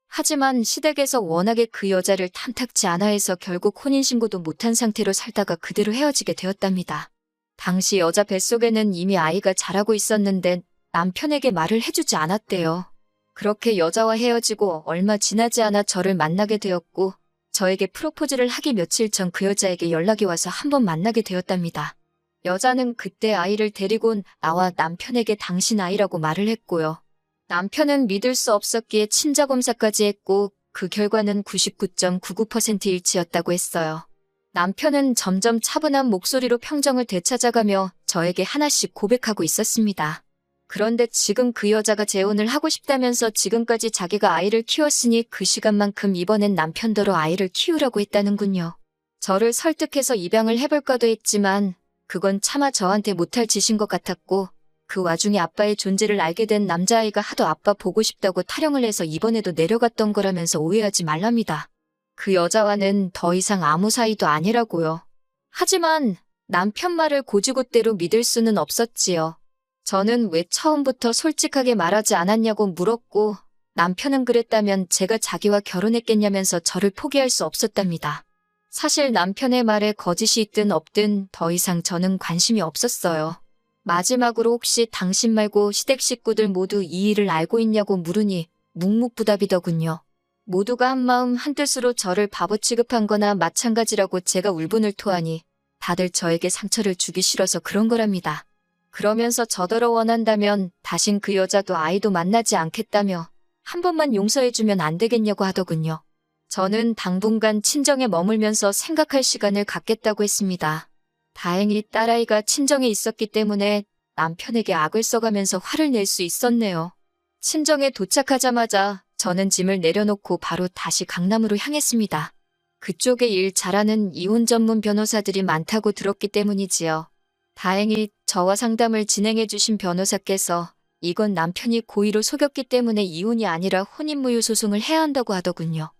하지만 시댁에서 워낙에 그 여자를 탐탁지 않아 해서 결국 혼인신고도 못한 상태로 살다가 그대로 헤어지게 되었답니다. 당시 여자 뱃속에는 이미 아이가 자라고 있었는데 남편에게 말을 해주지 않았대요. 그렇게 여자와 헤어지고 얼마 지나지 않아 저를 만나게 되었고 저에게 프로포즈를 하기 며칠 전 그 여자에게 연락이 와서 한번 만나게 되었답니다. 여자는 그때 아이를 데리고 나와 남편에게 당신 아이라고 말을 했고요. 남편은 믿을 수 없었기에 친자검사까지 했고 그 결과는 99.99% 일치였다고 했어요. 남편은 점점 차분한 목소리로 평정을 되찾아가며 저에게 하나씩 고백하고 있었습니다. 그런데 지금 그 여자가 재혼을 하고 싶다면서 지금까지 자기가 아이를 키웠으니 그 시간만큼 이번엔 남편더러 아이를 키우라고 했다는군요. 저를 설득해서 입양을 해볼까도 했지만 그건 차마 저한테 못할 짓인 것 같았고 그 와중에 아빠의 존재를 알게 된 남자아이가 하도 아빠 보고 싶다고 타령을 해서 이번에도 내려갔던 거라면서 오해하지 말랍니다. 그 여자와는 더 이상 아무 사이도 아니라고요. 하지만 남편 말을 고지고대로 믿을 수는 없었지요. 저는 왜 처음부터 솔직하게 말하지 않았냐고 물었고 남편은 그랬다면 제가 자기와 결혼했겠냐면서 저를 포기할 수 없었답니다. 사실 남편의 말에 거짓이 있든 없든 더 이상 저는 관심이 없었어요. 마지막으로 혹시 당신 말고 시댁 식구들 모두 이 일을 알고 있냐고 물으니 묵묵부답이더군요. 모두가 한마음 한뜻으로 저를 바보 취급한 거나 마찬가지라고 제가 울분을 토하니 다들 저에게 상처를 주기 싫어서 그런 거랍니다. 그러면서 저더러 원한다면 다신 그 여자도 아이도 만나지 않겠다며 한 번만 용서해주면 안 되겠냐고 하더군요. 저는 당분간 친정에 머물면서 생각할 시간을 갖겠다고 했습니다. 다행히 딸아이가 친정에 있었기 때문에 남편에게 악을 써가면서 화를 낼 수 있었네요. 친정에 도착하자마자 저는 짐을 내려놓고 바로 다시 강남으로 향했습니다. 그쪽에 일 잘하는 이혼 전문 변호사들이 많다고 들었기 때문이지요. 다행히 저와 상담을 진행해 주신 변호사께서 이건 남편이 고의로 속였기 때문에 이혼이 아니라 혼인무효 소송을 해야 한다고 하더군요.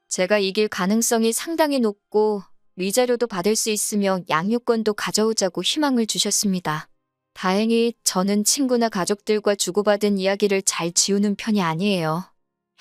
제가 이길 가능성이 상당히 높고 위자료도 받을 수 있으며 양육권도 가져오자고 희망을 주셨습니다. 다행히 저는 친구나 가족들과 주고받은 이야기를 잘 지우는 편이 아니에요.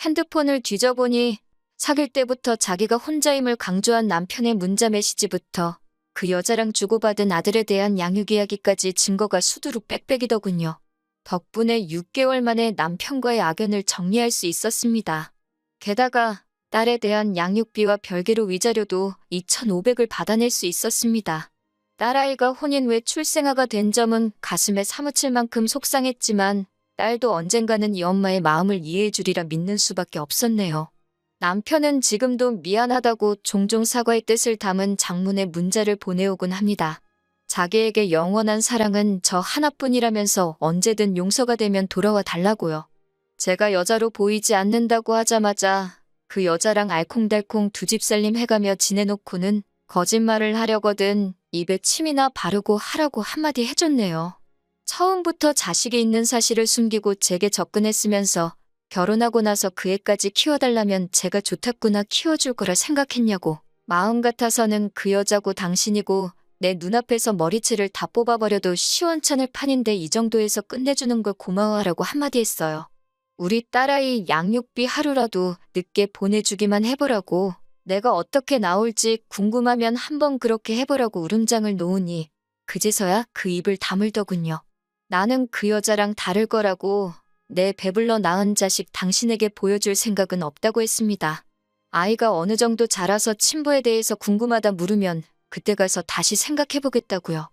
핸드폰을 뒤져보니 사귈 때부터 자기가 혼자임을 강조한 남편의 문자 메시지부터 그 여자랑 주고받은 아들에 대한 양육 이야기까지 증거가 수두룩 빽빽이더군요. 덕분에 6개월 만에 남편과의 악연을 정리할 수 있었습니다. 게다가 딸에 대한 양육비와 별개로 위자료도 2,500을 받아낼 수 있었습니다. 딸아이가 혼인 외 출생아가 된 점은 가슴에 사무칠 만큼 속상했지만 딸도 언젠가는 이 엄마의 마음을 이해해 주리라 믿는 수밖에 없었네요. 남편은 지금도 미안하다고 종종 사과의 뜻을 담은 장문의 문자를 보내오곤 합니다. 자기에게 영원한 사랑은 저 하나뿐이라면서 언제든 용서가 되면 돌아와 달라고요. 제가 여자로 보이지 않는다고 하자마자 그 여자랑 알콩달콩 두 집 살림 해가며 지내놓고는 거짓말을 하려거든 입에 침이나 바르고 하라고 한마디 해줬네요. 처음부터 자식이 있는 사실을 숨기고 제게 접근했으면서 결혼하고 나서 그 애까지 키워달라면 제가 좋다구나 키워줄 거라 생각했냐고. 마음 같아서는 그 여자고 당신이고 내 눈앞에서 머리채를 다 뽑아버려도 시원찮을 판인데 이 정도에서 끝내주는 걸 고마워하라고 한마디 했어요. 우리 딸아이 양육비 하루라도 늦게 보내주기만 해보라고. 내가 어떻게 나올지 궁금하면 한번 그렇게 해보라고 울음장을 놓으니 그제서야 그 입을 다물더군요. 나는 그 여자랑 다를 거라고 내 배불러 낳은 자식 당신에게 보여줄 생각은 없다고 했습니다. 아이가 어느 정도 자라서 친부에 대해서 궁금하다 물으면 그때 가서 다시 생각해보겠다고요.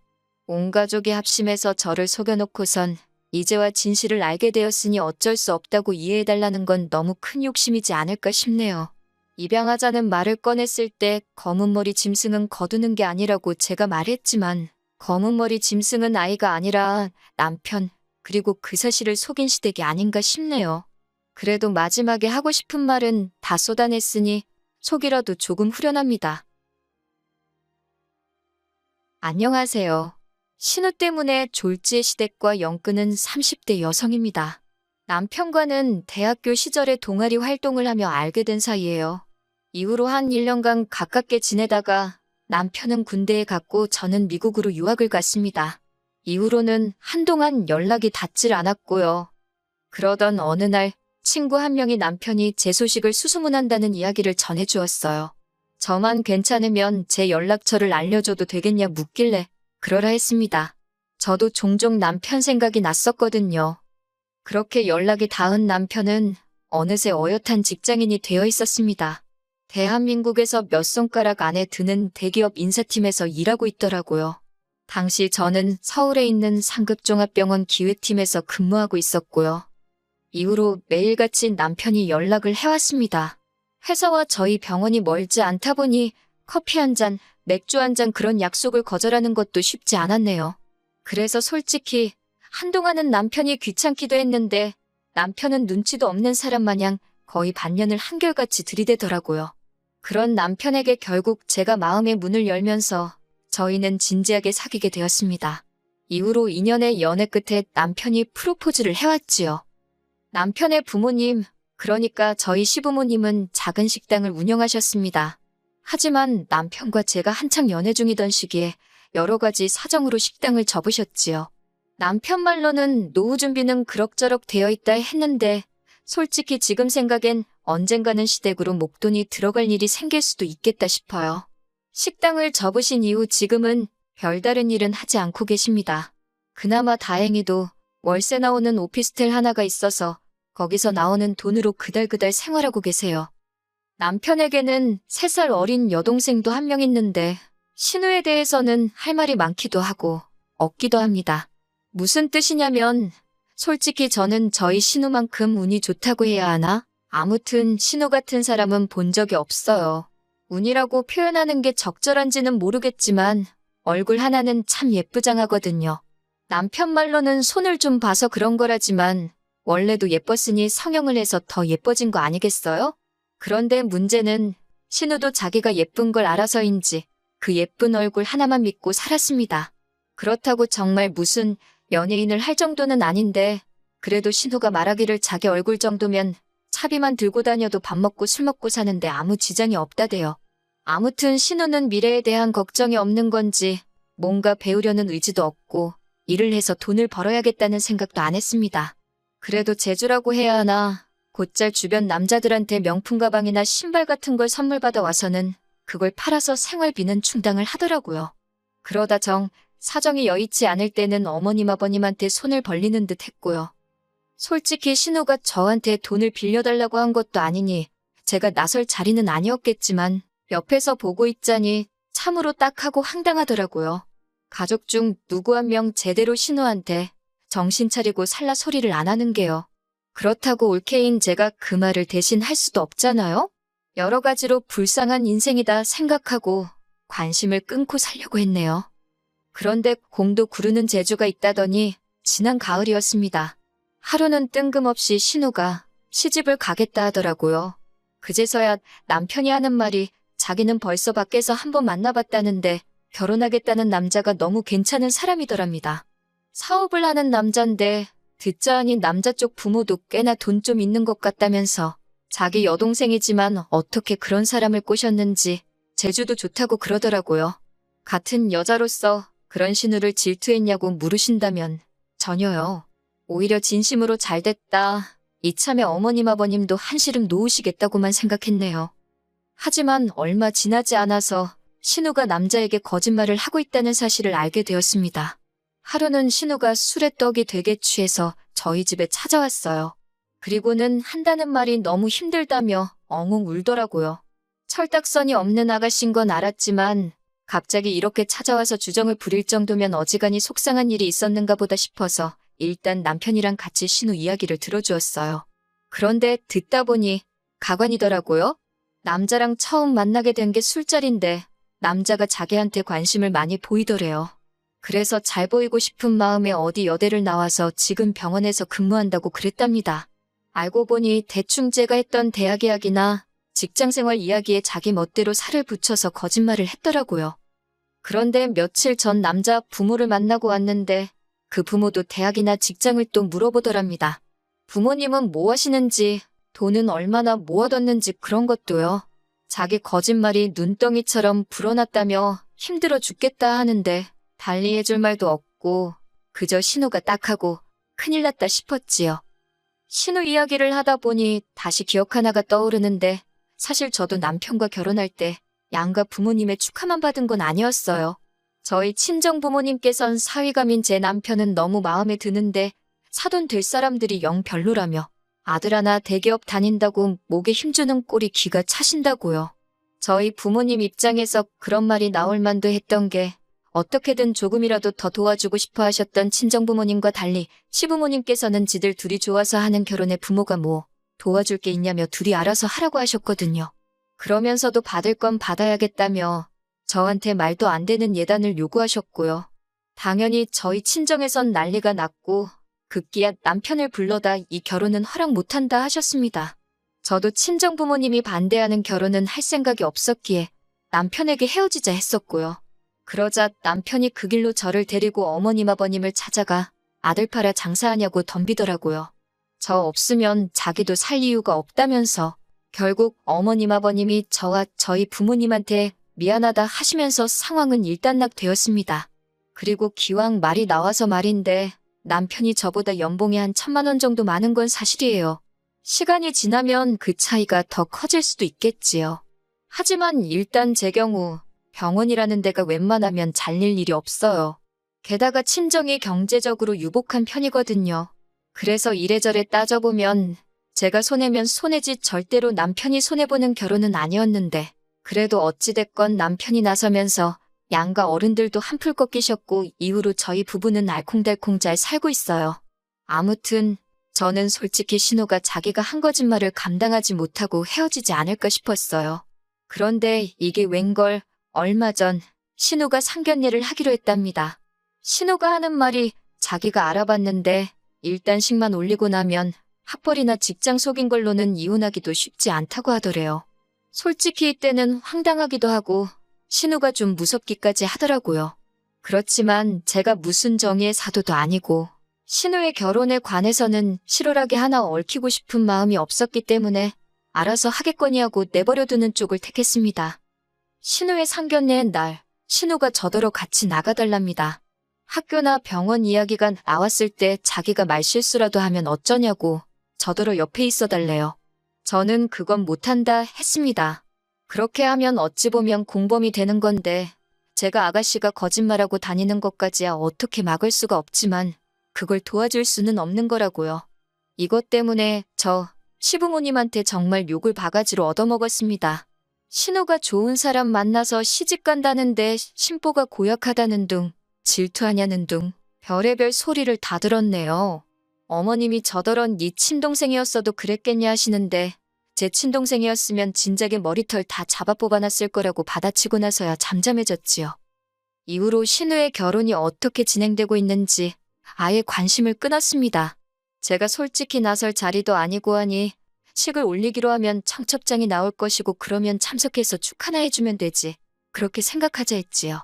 온 가족이 합심해서 저를 속여놓고선 이제와 진실을 알게 되었으니 어쩔 수 없다고 이해해달라는 건 너무 큰 욕심이지 않을까 싶네요. 입양하자는 말을 꺼냈을 때 검은 머리 짐승은 거두는 게 아니라고 제가 말했지만 검은 머리 짐승은 아이가 아니라 남편 그리고 그 사실을 속인 시댁이 아닌가 싶네요. 그래도 마지막에 하고 싶은 말은 다 쏟아냈으니 속이라도 조금 후련합니다. 안녕하세요. 신우 때문에 졸지의 시댁과 엮는 30대 여성입니다. 남편과는 대학교 시절에 동아리 활동을 하며 알게 된 사이예요. 이후로 한 1년간 가깝게 지내다가 남편은 군대에 갔고 저는 미국으로 유학을 갔습니다. 이후로는 한동안 연락이 닿질 않았고요. 그러던 어느 날 친구 한 명이 남편이 제 소식을 수소문한다는 이야기를 전해주었어요. 저만 괜찮으면 제 연락처를 알려줘도 되겠냐 묻길래 그러라 했습니다. 저도 종종 남편 생각이 났었거든요. 그렇게 연락이 닿은 남편은 어느새 어엿한 직장인이 되어 있었습니다. 대한민국에서 몇 손가락 안에 드는 대기업 인사팀에서 일하고 있더라고요. 당시 저는 서울에 있는 상급종합병원 기획팀에서 근무하고 있었고요. 이후로 매일같이 남편이 연락을 해왔습니다. 회사와 저희 병원이 멀지 않다 보니 커피 한 잔, 맥주 한 잔 그런 약속을 거절하는 것도 쉽지 않았네요. 그래서 솔직히 한동안은 남편이 귀찮기도 했는데 남편은 눈치도 없는 사람 마냥 거의 반년을 한결같이 들이대더라고요. 그런 남편에게 결국 제가 마음의 문을 열면서 저희는 진지하게 사귀게 되었습니다. 이후로 2년의 연애 끝에 남편이 프로포즈를 해왔지요. 남편의 부모님, 그러니까 저희 시부모님은 작은 식당을 운영하셨습니다. 하지만 남편과 제가 한창 연애 중이던 시기에 여러 가지 사정으로 식당을 접으셨지요. 남편 말로는 노후 준비는 그럭저럭 되어 있다 했는데 솔직히 지금 생각엔 언젠가는 시댁으로 목돈이 들어갈 일이 생길 수도 있겠다 싶어요. 식당을 접으신 이후 지금은 별다른 일은 하지 않고 계십니다. 그나마 다행히도 월세 나오는 오피스텔 하나가 있어서 거기서 나오는 돈으로 그달그달 생활하고 계세요. 남편에게는 3살 어린 여동생도 한 명 있는데 신우에 대해서는 할 말이 많기도 하고 없기도 합니다. 무슨 뜻이냐면 솔직히 저는 저희 신우만큼 운이 좋다고 해야 하나? 아무튼 신우 같은 사람은 본 적이 없어요. 운이라고 표현하는 게 적절한지는 모르겠지만 얼굴 하나는 참 예쁘장하거든요. 남편 말로는 손을 좀 봐서 그런 거라지만 원래도 예뻤으니 성형을 해서 더 예뻐진 거 아니겠어요? 그런데 문제는 신우도 자기가 예쁜 걸 알아서인지 그 예쁜 얼굴 하나만 믿고 살았습니다. 그렇다고 정말 무슨 연예인을 할 정도는 아닌데 그래도 신우가 말하기를 자기 얼굴 정도면 차비만 들고 다녀도 밥 먹고 술 먹고 사는데 아무 지장이 없다대요. 아무튼 신우는 미래에 대한 걱정이 없는 건지 뭔가 배우려는 의지도 없고 일을 해서 돈을 벌어야겠다는 생각도 안 했습니다. 그래도 재주라고 해야 하나 곧잘 주변 남자들한테 명품 가방이나 신발 같은 걸 선물 받아 와서는 그걸 팔아서 생활비는 충당을 하더라고요. 그러다 사정이 여의치 않을 때는 어머님 아버님한테 손을 벌리는 듯 했고요. 솔직히 신우가 저한테 돈을 빌려달라고 한 것도 아니니 제가 나설 자리는 아니었겠지만 옆에서 보고 있자니 참으로 딱하고 황당하더라고요. 가족 중 누구 한 명 제대로 신우한테 정신 차리고 살라 소리를 안 하는 게요. 그렇다고 올케인 제가 그 말을 대신 할 수도 없잖아요? 여러 가지로 불쌍한 인생이다 생각하고 관심을 끊고 살려고 했네요. 그런데 공도 구르는 재주가 있다더니 지난 가을이었습니다. 하루는 뜬금없이 신우가 시집을 가겠다 하더라고요. 그제서야 남편이 하는 말이 자기는 벌써 밖에서 한번 만나봤다는데 결혼하겠다는 남자가 너무 괜찮은 사람이더랍니다. 사업을 하는 남잔데 듣자 하니 남자 쪽 부모도 꽤나 돈 좀 있는 것 같다면서 자기 여동생이지만 어떻게 그런 사람을 꼬셨는지 재주도 좋다고 그러더라고요. 같은 여자로서 그런 신우를 질투했냐고 물으신다면 전혀요. 오히려 진심으로 잘됐다. 이참에 어머님 아버님도 한시름 놓으시겠다고만 생각했네요. 하지만 얼마 지나지 않아서 신우가 남자에게 거짓말을 하고 있다는 사실을 알게 되었습니다. 하루는 신우가 술에 떡이 되게 취해서 저희 집에 찾아왔어요. 그리고는 한다는 말이 너무 힘들다며 엉엉 울더라고요. 철딱선이 없는 아가씨인 건 알았지만 갑자기 이렇게 찾아와서 주정을 부릴 정도면 어지간히 속상한 일이 있었는가 보다 싶어서 일단 남편이랑 같이 신우 이야기를 들어주었어요. 그런데 듣다 보니 가관이더라고요. 남자랑 처음 만나게 된 게 술자리인데 남자가 자기한테 관심을 많이 보이더래요. 그래서 잘 보이고 싶은 마음에 어디 여대를 나와서 지금 병원에서 근무한다고 그랬답니다. 알고 보니 대충 제가 했던 대학 이야기나 직장생활 이야기에 자기 멋대로 살을 붙여서 거짓말을 했더라고요. 그런데 며칠 전 남자 부모를 만나고 왔는데 그 부모도 대학이나 직장을 또 물어보더랍니다. 부모님은 뭐 하시는지, 돈은 얼마나 모아뒀는지 그런 것도요. 자기 거짓말이 눈덩이처럼 불어났다며 힘들어 죽겠다 하는데 달리 해줄 말도 없고 그저 신우가 딱하고 큰일 났다 싶었지요. 신우 이야기를 하다 보니 다시 기억 하나가 떠오르는데 사실 저도 남편과 결혼할 때 양가 부모님의 축하만 받은 건 아니었어요. 저희 친정 부모님께선 사위감인 제 남편은 너무 마음에 드는데 사돈 될 사람들이 영 별로라며 아들 하나 대기업 다닌다고 목에 힘주는 꼴이 기가 차신다고요. 저희 부모님 입장에서 그런 말이 나올 만도 했던 게 어떻게든 조금이라도 더 도와주고 싶어 하셨던 친정부모님과 달리 시부모님께서는 지들 둘이 좋아서 하는 결혼에 부모가 뭐 도와줄 게 있냐며 둘이 알아서 하라고 하셨거든요. 그러면서도 받을 건 받아야겠다며 저한테 말도 안 되는 예단을 요구하셨고요. 당연히 저희 친정에선 난리가 났고 급기야 남편을 불러다 이 결혼은 허락 못한다 하셨습니다. 저도 친정 부모님이 반대하는 결혼은 할 생각이 없었기에 남편에게 헤어지자 했었고요. 그러자 남편이 그 길로 저를 데리고 어머님 아버님을 찾아가 아들 팔아 장사하냐고 덤비더라고요. 저 없으면 자기도 살 이유가 없다면서 결국 어머님 아버님이 저와 저희 부모님한테 미안하다 하시면서 상황은 일단락되었습니다. 그리고 기왕 말이 나와서 말인데 남편이 저보다 연봉이 한 1,000만 원 정도 많은 건 사실이에요. 시간이 지나면 그 차이가 더 커질 수도 있겠지요. 하지만 일단 제 경우 병원이라는 데가 웬만하면 잘릴 일이 없어요. 게다가 친정이 경제적으로 유복한 편이거든요. 그래서 이래저래 따져보면 제가 손해면 손해지 절대로 남편이 손해보는 결혼은 아니었는데 그래도 어찌됐건 남편이 나서면서 양가 어른들도 한풀 꺾이셨고 이후로 저희 부부는 알콩달콩 잘 살고 있어요. 아무튼 저는 솔직히 신우가 자기가 한 거짓말을 감당하지 못하고 헤어지지 않을까 싶었어요. 그런데 이게 웬걸 얼마 전 신우가 상견례를 하기로 했답니다. 신우가 하는 말이 자기가 알아봤는데 일단씩만 올리고 나면 학벌이나 직장 속인 걸로는 이혼하기도 쉽지 않다고 하더래요. 솔직히 이때는 황당하기도 하고 신우가 좀 무섭기까지 하더라고요. 그렇지만 제가 무슨 정의의 사도도 아니고 신우의 결혼에 관해서는 실오라기 하나 얽히고 싶은 마음이 없었기 때문에 알아서 하겠거니 하고 내버려두는 쪽을 택했습니다. 신우의 상견례의 날, 신우가 저더러 같이 나가달랍니다. 학교나 병원 이야기가 나왔을 때 자기가 말실수라도 하면 어쩌냐고 저더러 옆에 있어 달래요. 저는 그건 못한다 했습니다. 그렇게 하면 어찌 보면 공범이 되는 건데 제가 아가씨가 거짓말하고 다니는 것까지야 어떻게 막을 수가 없지만 그걸 도와줄 수는 없는 거라고요. 이것 때문에 저 시부모님한테 정말 욕을 바가지로 얻어먹었습니다. 신우가 좋은 사람 만나서 시집 간다는데 신보가 고약하다는 둥, 질투하냐는 둥, 별의별 소리를 다 들었네요. 어머님이 저더런 네 친동생이었어도 그랬겠냐 하시는데 제 친동생이었으면 진작에 머리털 다 잡아 뽑아놨을 거라고 받아치고 나서야 잠잠해졌지요. 이후로 신우의 결혼이 어떻게 진행되고 있는지 아예 관심을 끊었습니다. 제가 솔직히 나설 자리도 아니고 하니 식을 올리기로 하면 청첩장이 나올 것이고 그러면 참석해서 축하나 해주면 되지. 그렇게 생각하자 했지요.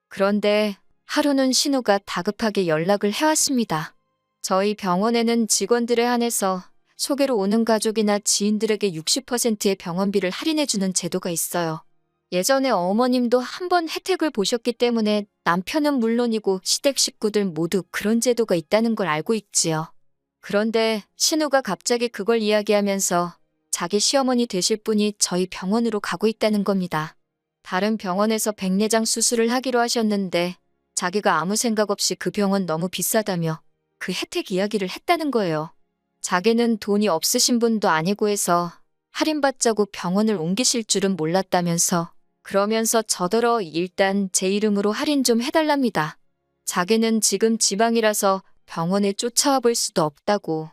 그런데 하루는 신우가 다급하게 연락을 해왔습니다. 저희 병원에는 직원들에 한해서 소개로 오는 가족이나 지인들에게 60%의 병원비를 할인해주는 제도가 있어요. 예전에 어머님도 한번 혜택을 보셨기 때문에 남편은 물론이고 시댁 식구들 모두 그런 제도가 있다는 걸 알고 있지요. 그런데 신우가 갑자기 그걸 이야기하면서 자기 시어머니 되실 분이 저희 병원으로 가고 있다는 겁니다. 다른 병원에서 백내장 수술을 하기로 하셨는데 자기가 아무 생각 없이 그 병원 너무 비싸다며 그 혜택 이야기를 했다는 거예요. 자기는 돈이 없으신 분도 아니고 해서 할인받자고 병원을 옮기실 줄은 몰랐다면서 그러면서 저더러 일단 제 이름으로 할인 좀 해달랍니다. 자기는 지금 지방이라서 병원에 쫓아와 볼 수도 없다고.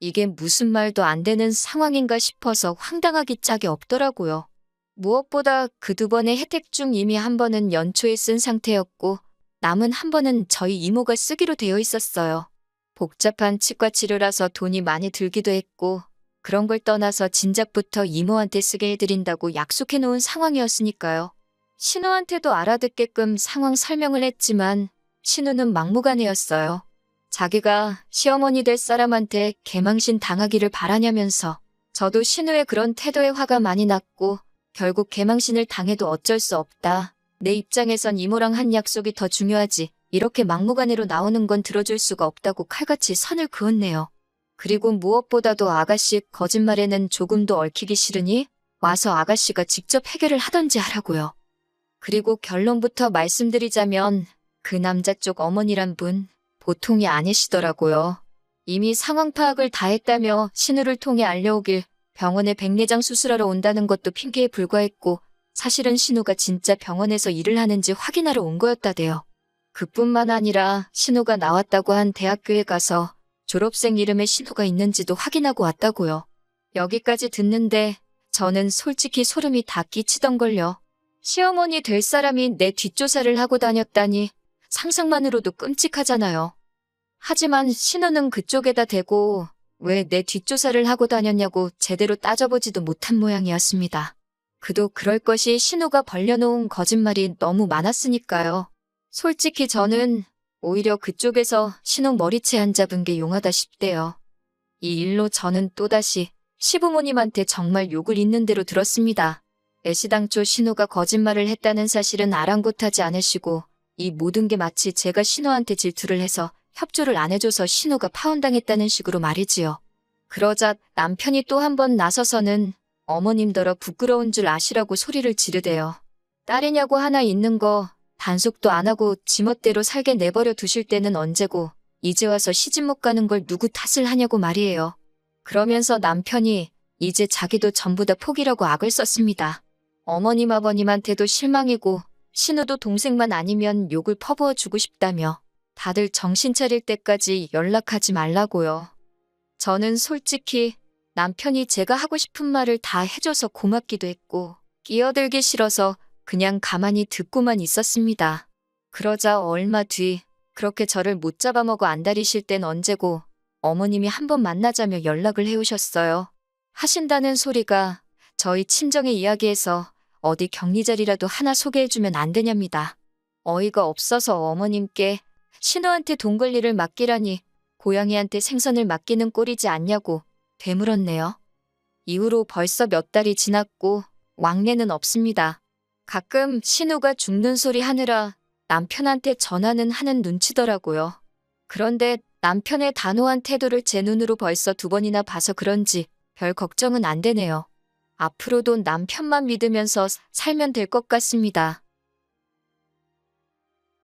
이게 무슨 말도 안 되는 상황인가 싶어서 황당하기 짝이 없더라고요. 무엇보다 그 두 번의 혜택 중 이미 한 번은 연초에 쓴 상태였고 남은 한 번은 저희 이모가 쓰기로 되어 있었어요. 복잡한 치과 치료라서 돈이 많이 들기도 했고 그런 걸 떠나서 진작부터 이모한테 쓰게 해드린다고 약속해 놓은 상황이었으니까요. 신우한테도 알아듣게끔 상황 설명을 했지만 신우는 막무가내였어요. 자기가 시어머니 될 사람한테 개망신 당하기를 바라냐면서 저도 신우의 그런 태도에 화가 많이 났고 결국 개망신을 당해도 어쩔 수 없다. 내 입장에선 이모랑 한 약속이 더 중요하지. 이렇게 막무가내로 나오는 건 들어줄 수가 없다고 칼같이 선을 그었네요. 그리고 무엇보다도 아가씨 거짓말에는 조금도 얽히기 싫으니 와서 아가씨가 직접 해결을 하던지 하라고요. 그리고 결론부터 말씀드리자면 그 남자 쪽 어머니란 분 보통이 아니시더라고요. 이미 상황 파악을 다 했다며 신우를 통해 알려오길 병원에 백내장 수술하러 온다는 것도 핑계에 불과했고 사실은 신우가 진짜 병원에서 일을 하는지 확인하러 온 거였다대요. 그뿐만 아니라 신우가 나왔다고 한 대학교에 가서 졸업생 이름에 신우가 있는지도 확인하고 왔다고요. 여기까지 듣는데 저는 솔직히 소름이 다 끼치던걸요. 시어머니 될 사람이 내 뒷조사를 하고 다녔다니 상상만으로도 끔찍하잖아요. 하지만 신우는 그쪽에다 대고 왜 내 뒷조사를 하고 다녔냐고 제대로 따져보지도 못한 모양이었습니다. 그도 그럴 것이 신우가 벌려놓은 거짓말이 너무 많았으니까요. 솔직히 저는 오히려 그쪽에서 신우 머리채 안 잡은 게 용하다 싶대요. 이 일로 저는 또다시 시부모님한테 정말 욕을 있는 대로 들었습니다. 애시당초 신우가 거짓말을 했다는 사실은 아랑곳하지 않으시고 이 모든 게 마치 제가 신우한테 질투를 해서 협조를 안 해줘서 신우가 파혼당했다는 식으로 말이지요. 그러자 남편이 또 한 번 나서서는 어머님더러 부끄러운 줄 아시라고 소리를 지르대요. 딸이냐고 하나 있는 거 단속도 안 하고 지멋대로 살게 내버려 두실 때는 언제고 이제 와서 시집 못 가는 걸 누구 탓을 하냐고 말이에요. 그러면서 남편이 이제 자기도 전부 다 포기라고 악을 썼습니다. 어머님 아버님한테도 실망이고 신우도 동생만 아니면 욕을 퍼부어 주고 싶다며 다들 정신 차릴 때까지 연락하지 말라고요. 저는 솔직히 남편이 제가 하고 싶은 말을 다 해줘서 고맙기도 했고 끼어들기 싫어서 그냥 가만히 듣고만 있었습니다. 그러자 얼마 뒤 그렇게 저를 못 잡아먹어 안달이실 땐 언제고 어머님이 한번 만나자며 연락을 해오셨어요. 하신다는 소리가 저희 친정의 이야기에서 어디 격리 자리라도 하나 소개해주면 안 되냐입니다. 어이가 없어서 어머님께 신우한테 돈 관리를 맡기라니 고양이한테 생선을 맡기는 꼴이지 않냐고 되물었네요. 이후로 벌써 몇 달이 지났고 왕래는 없습니다. 가끔 신우가 죽는 소리 하느라 남편한테 전화는 하는 눈치더라고요. 그런데 남편의 단호한 태도를 제 눈으로 벌써 2번이나 봐서 그런지 별 걱정은 안 되네요. 앞으로도 남편만 믿으면서 살면 될 것 같습니다.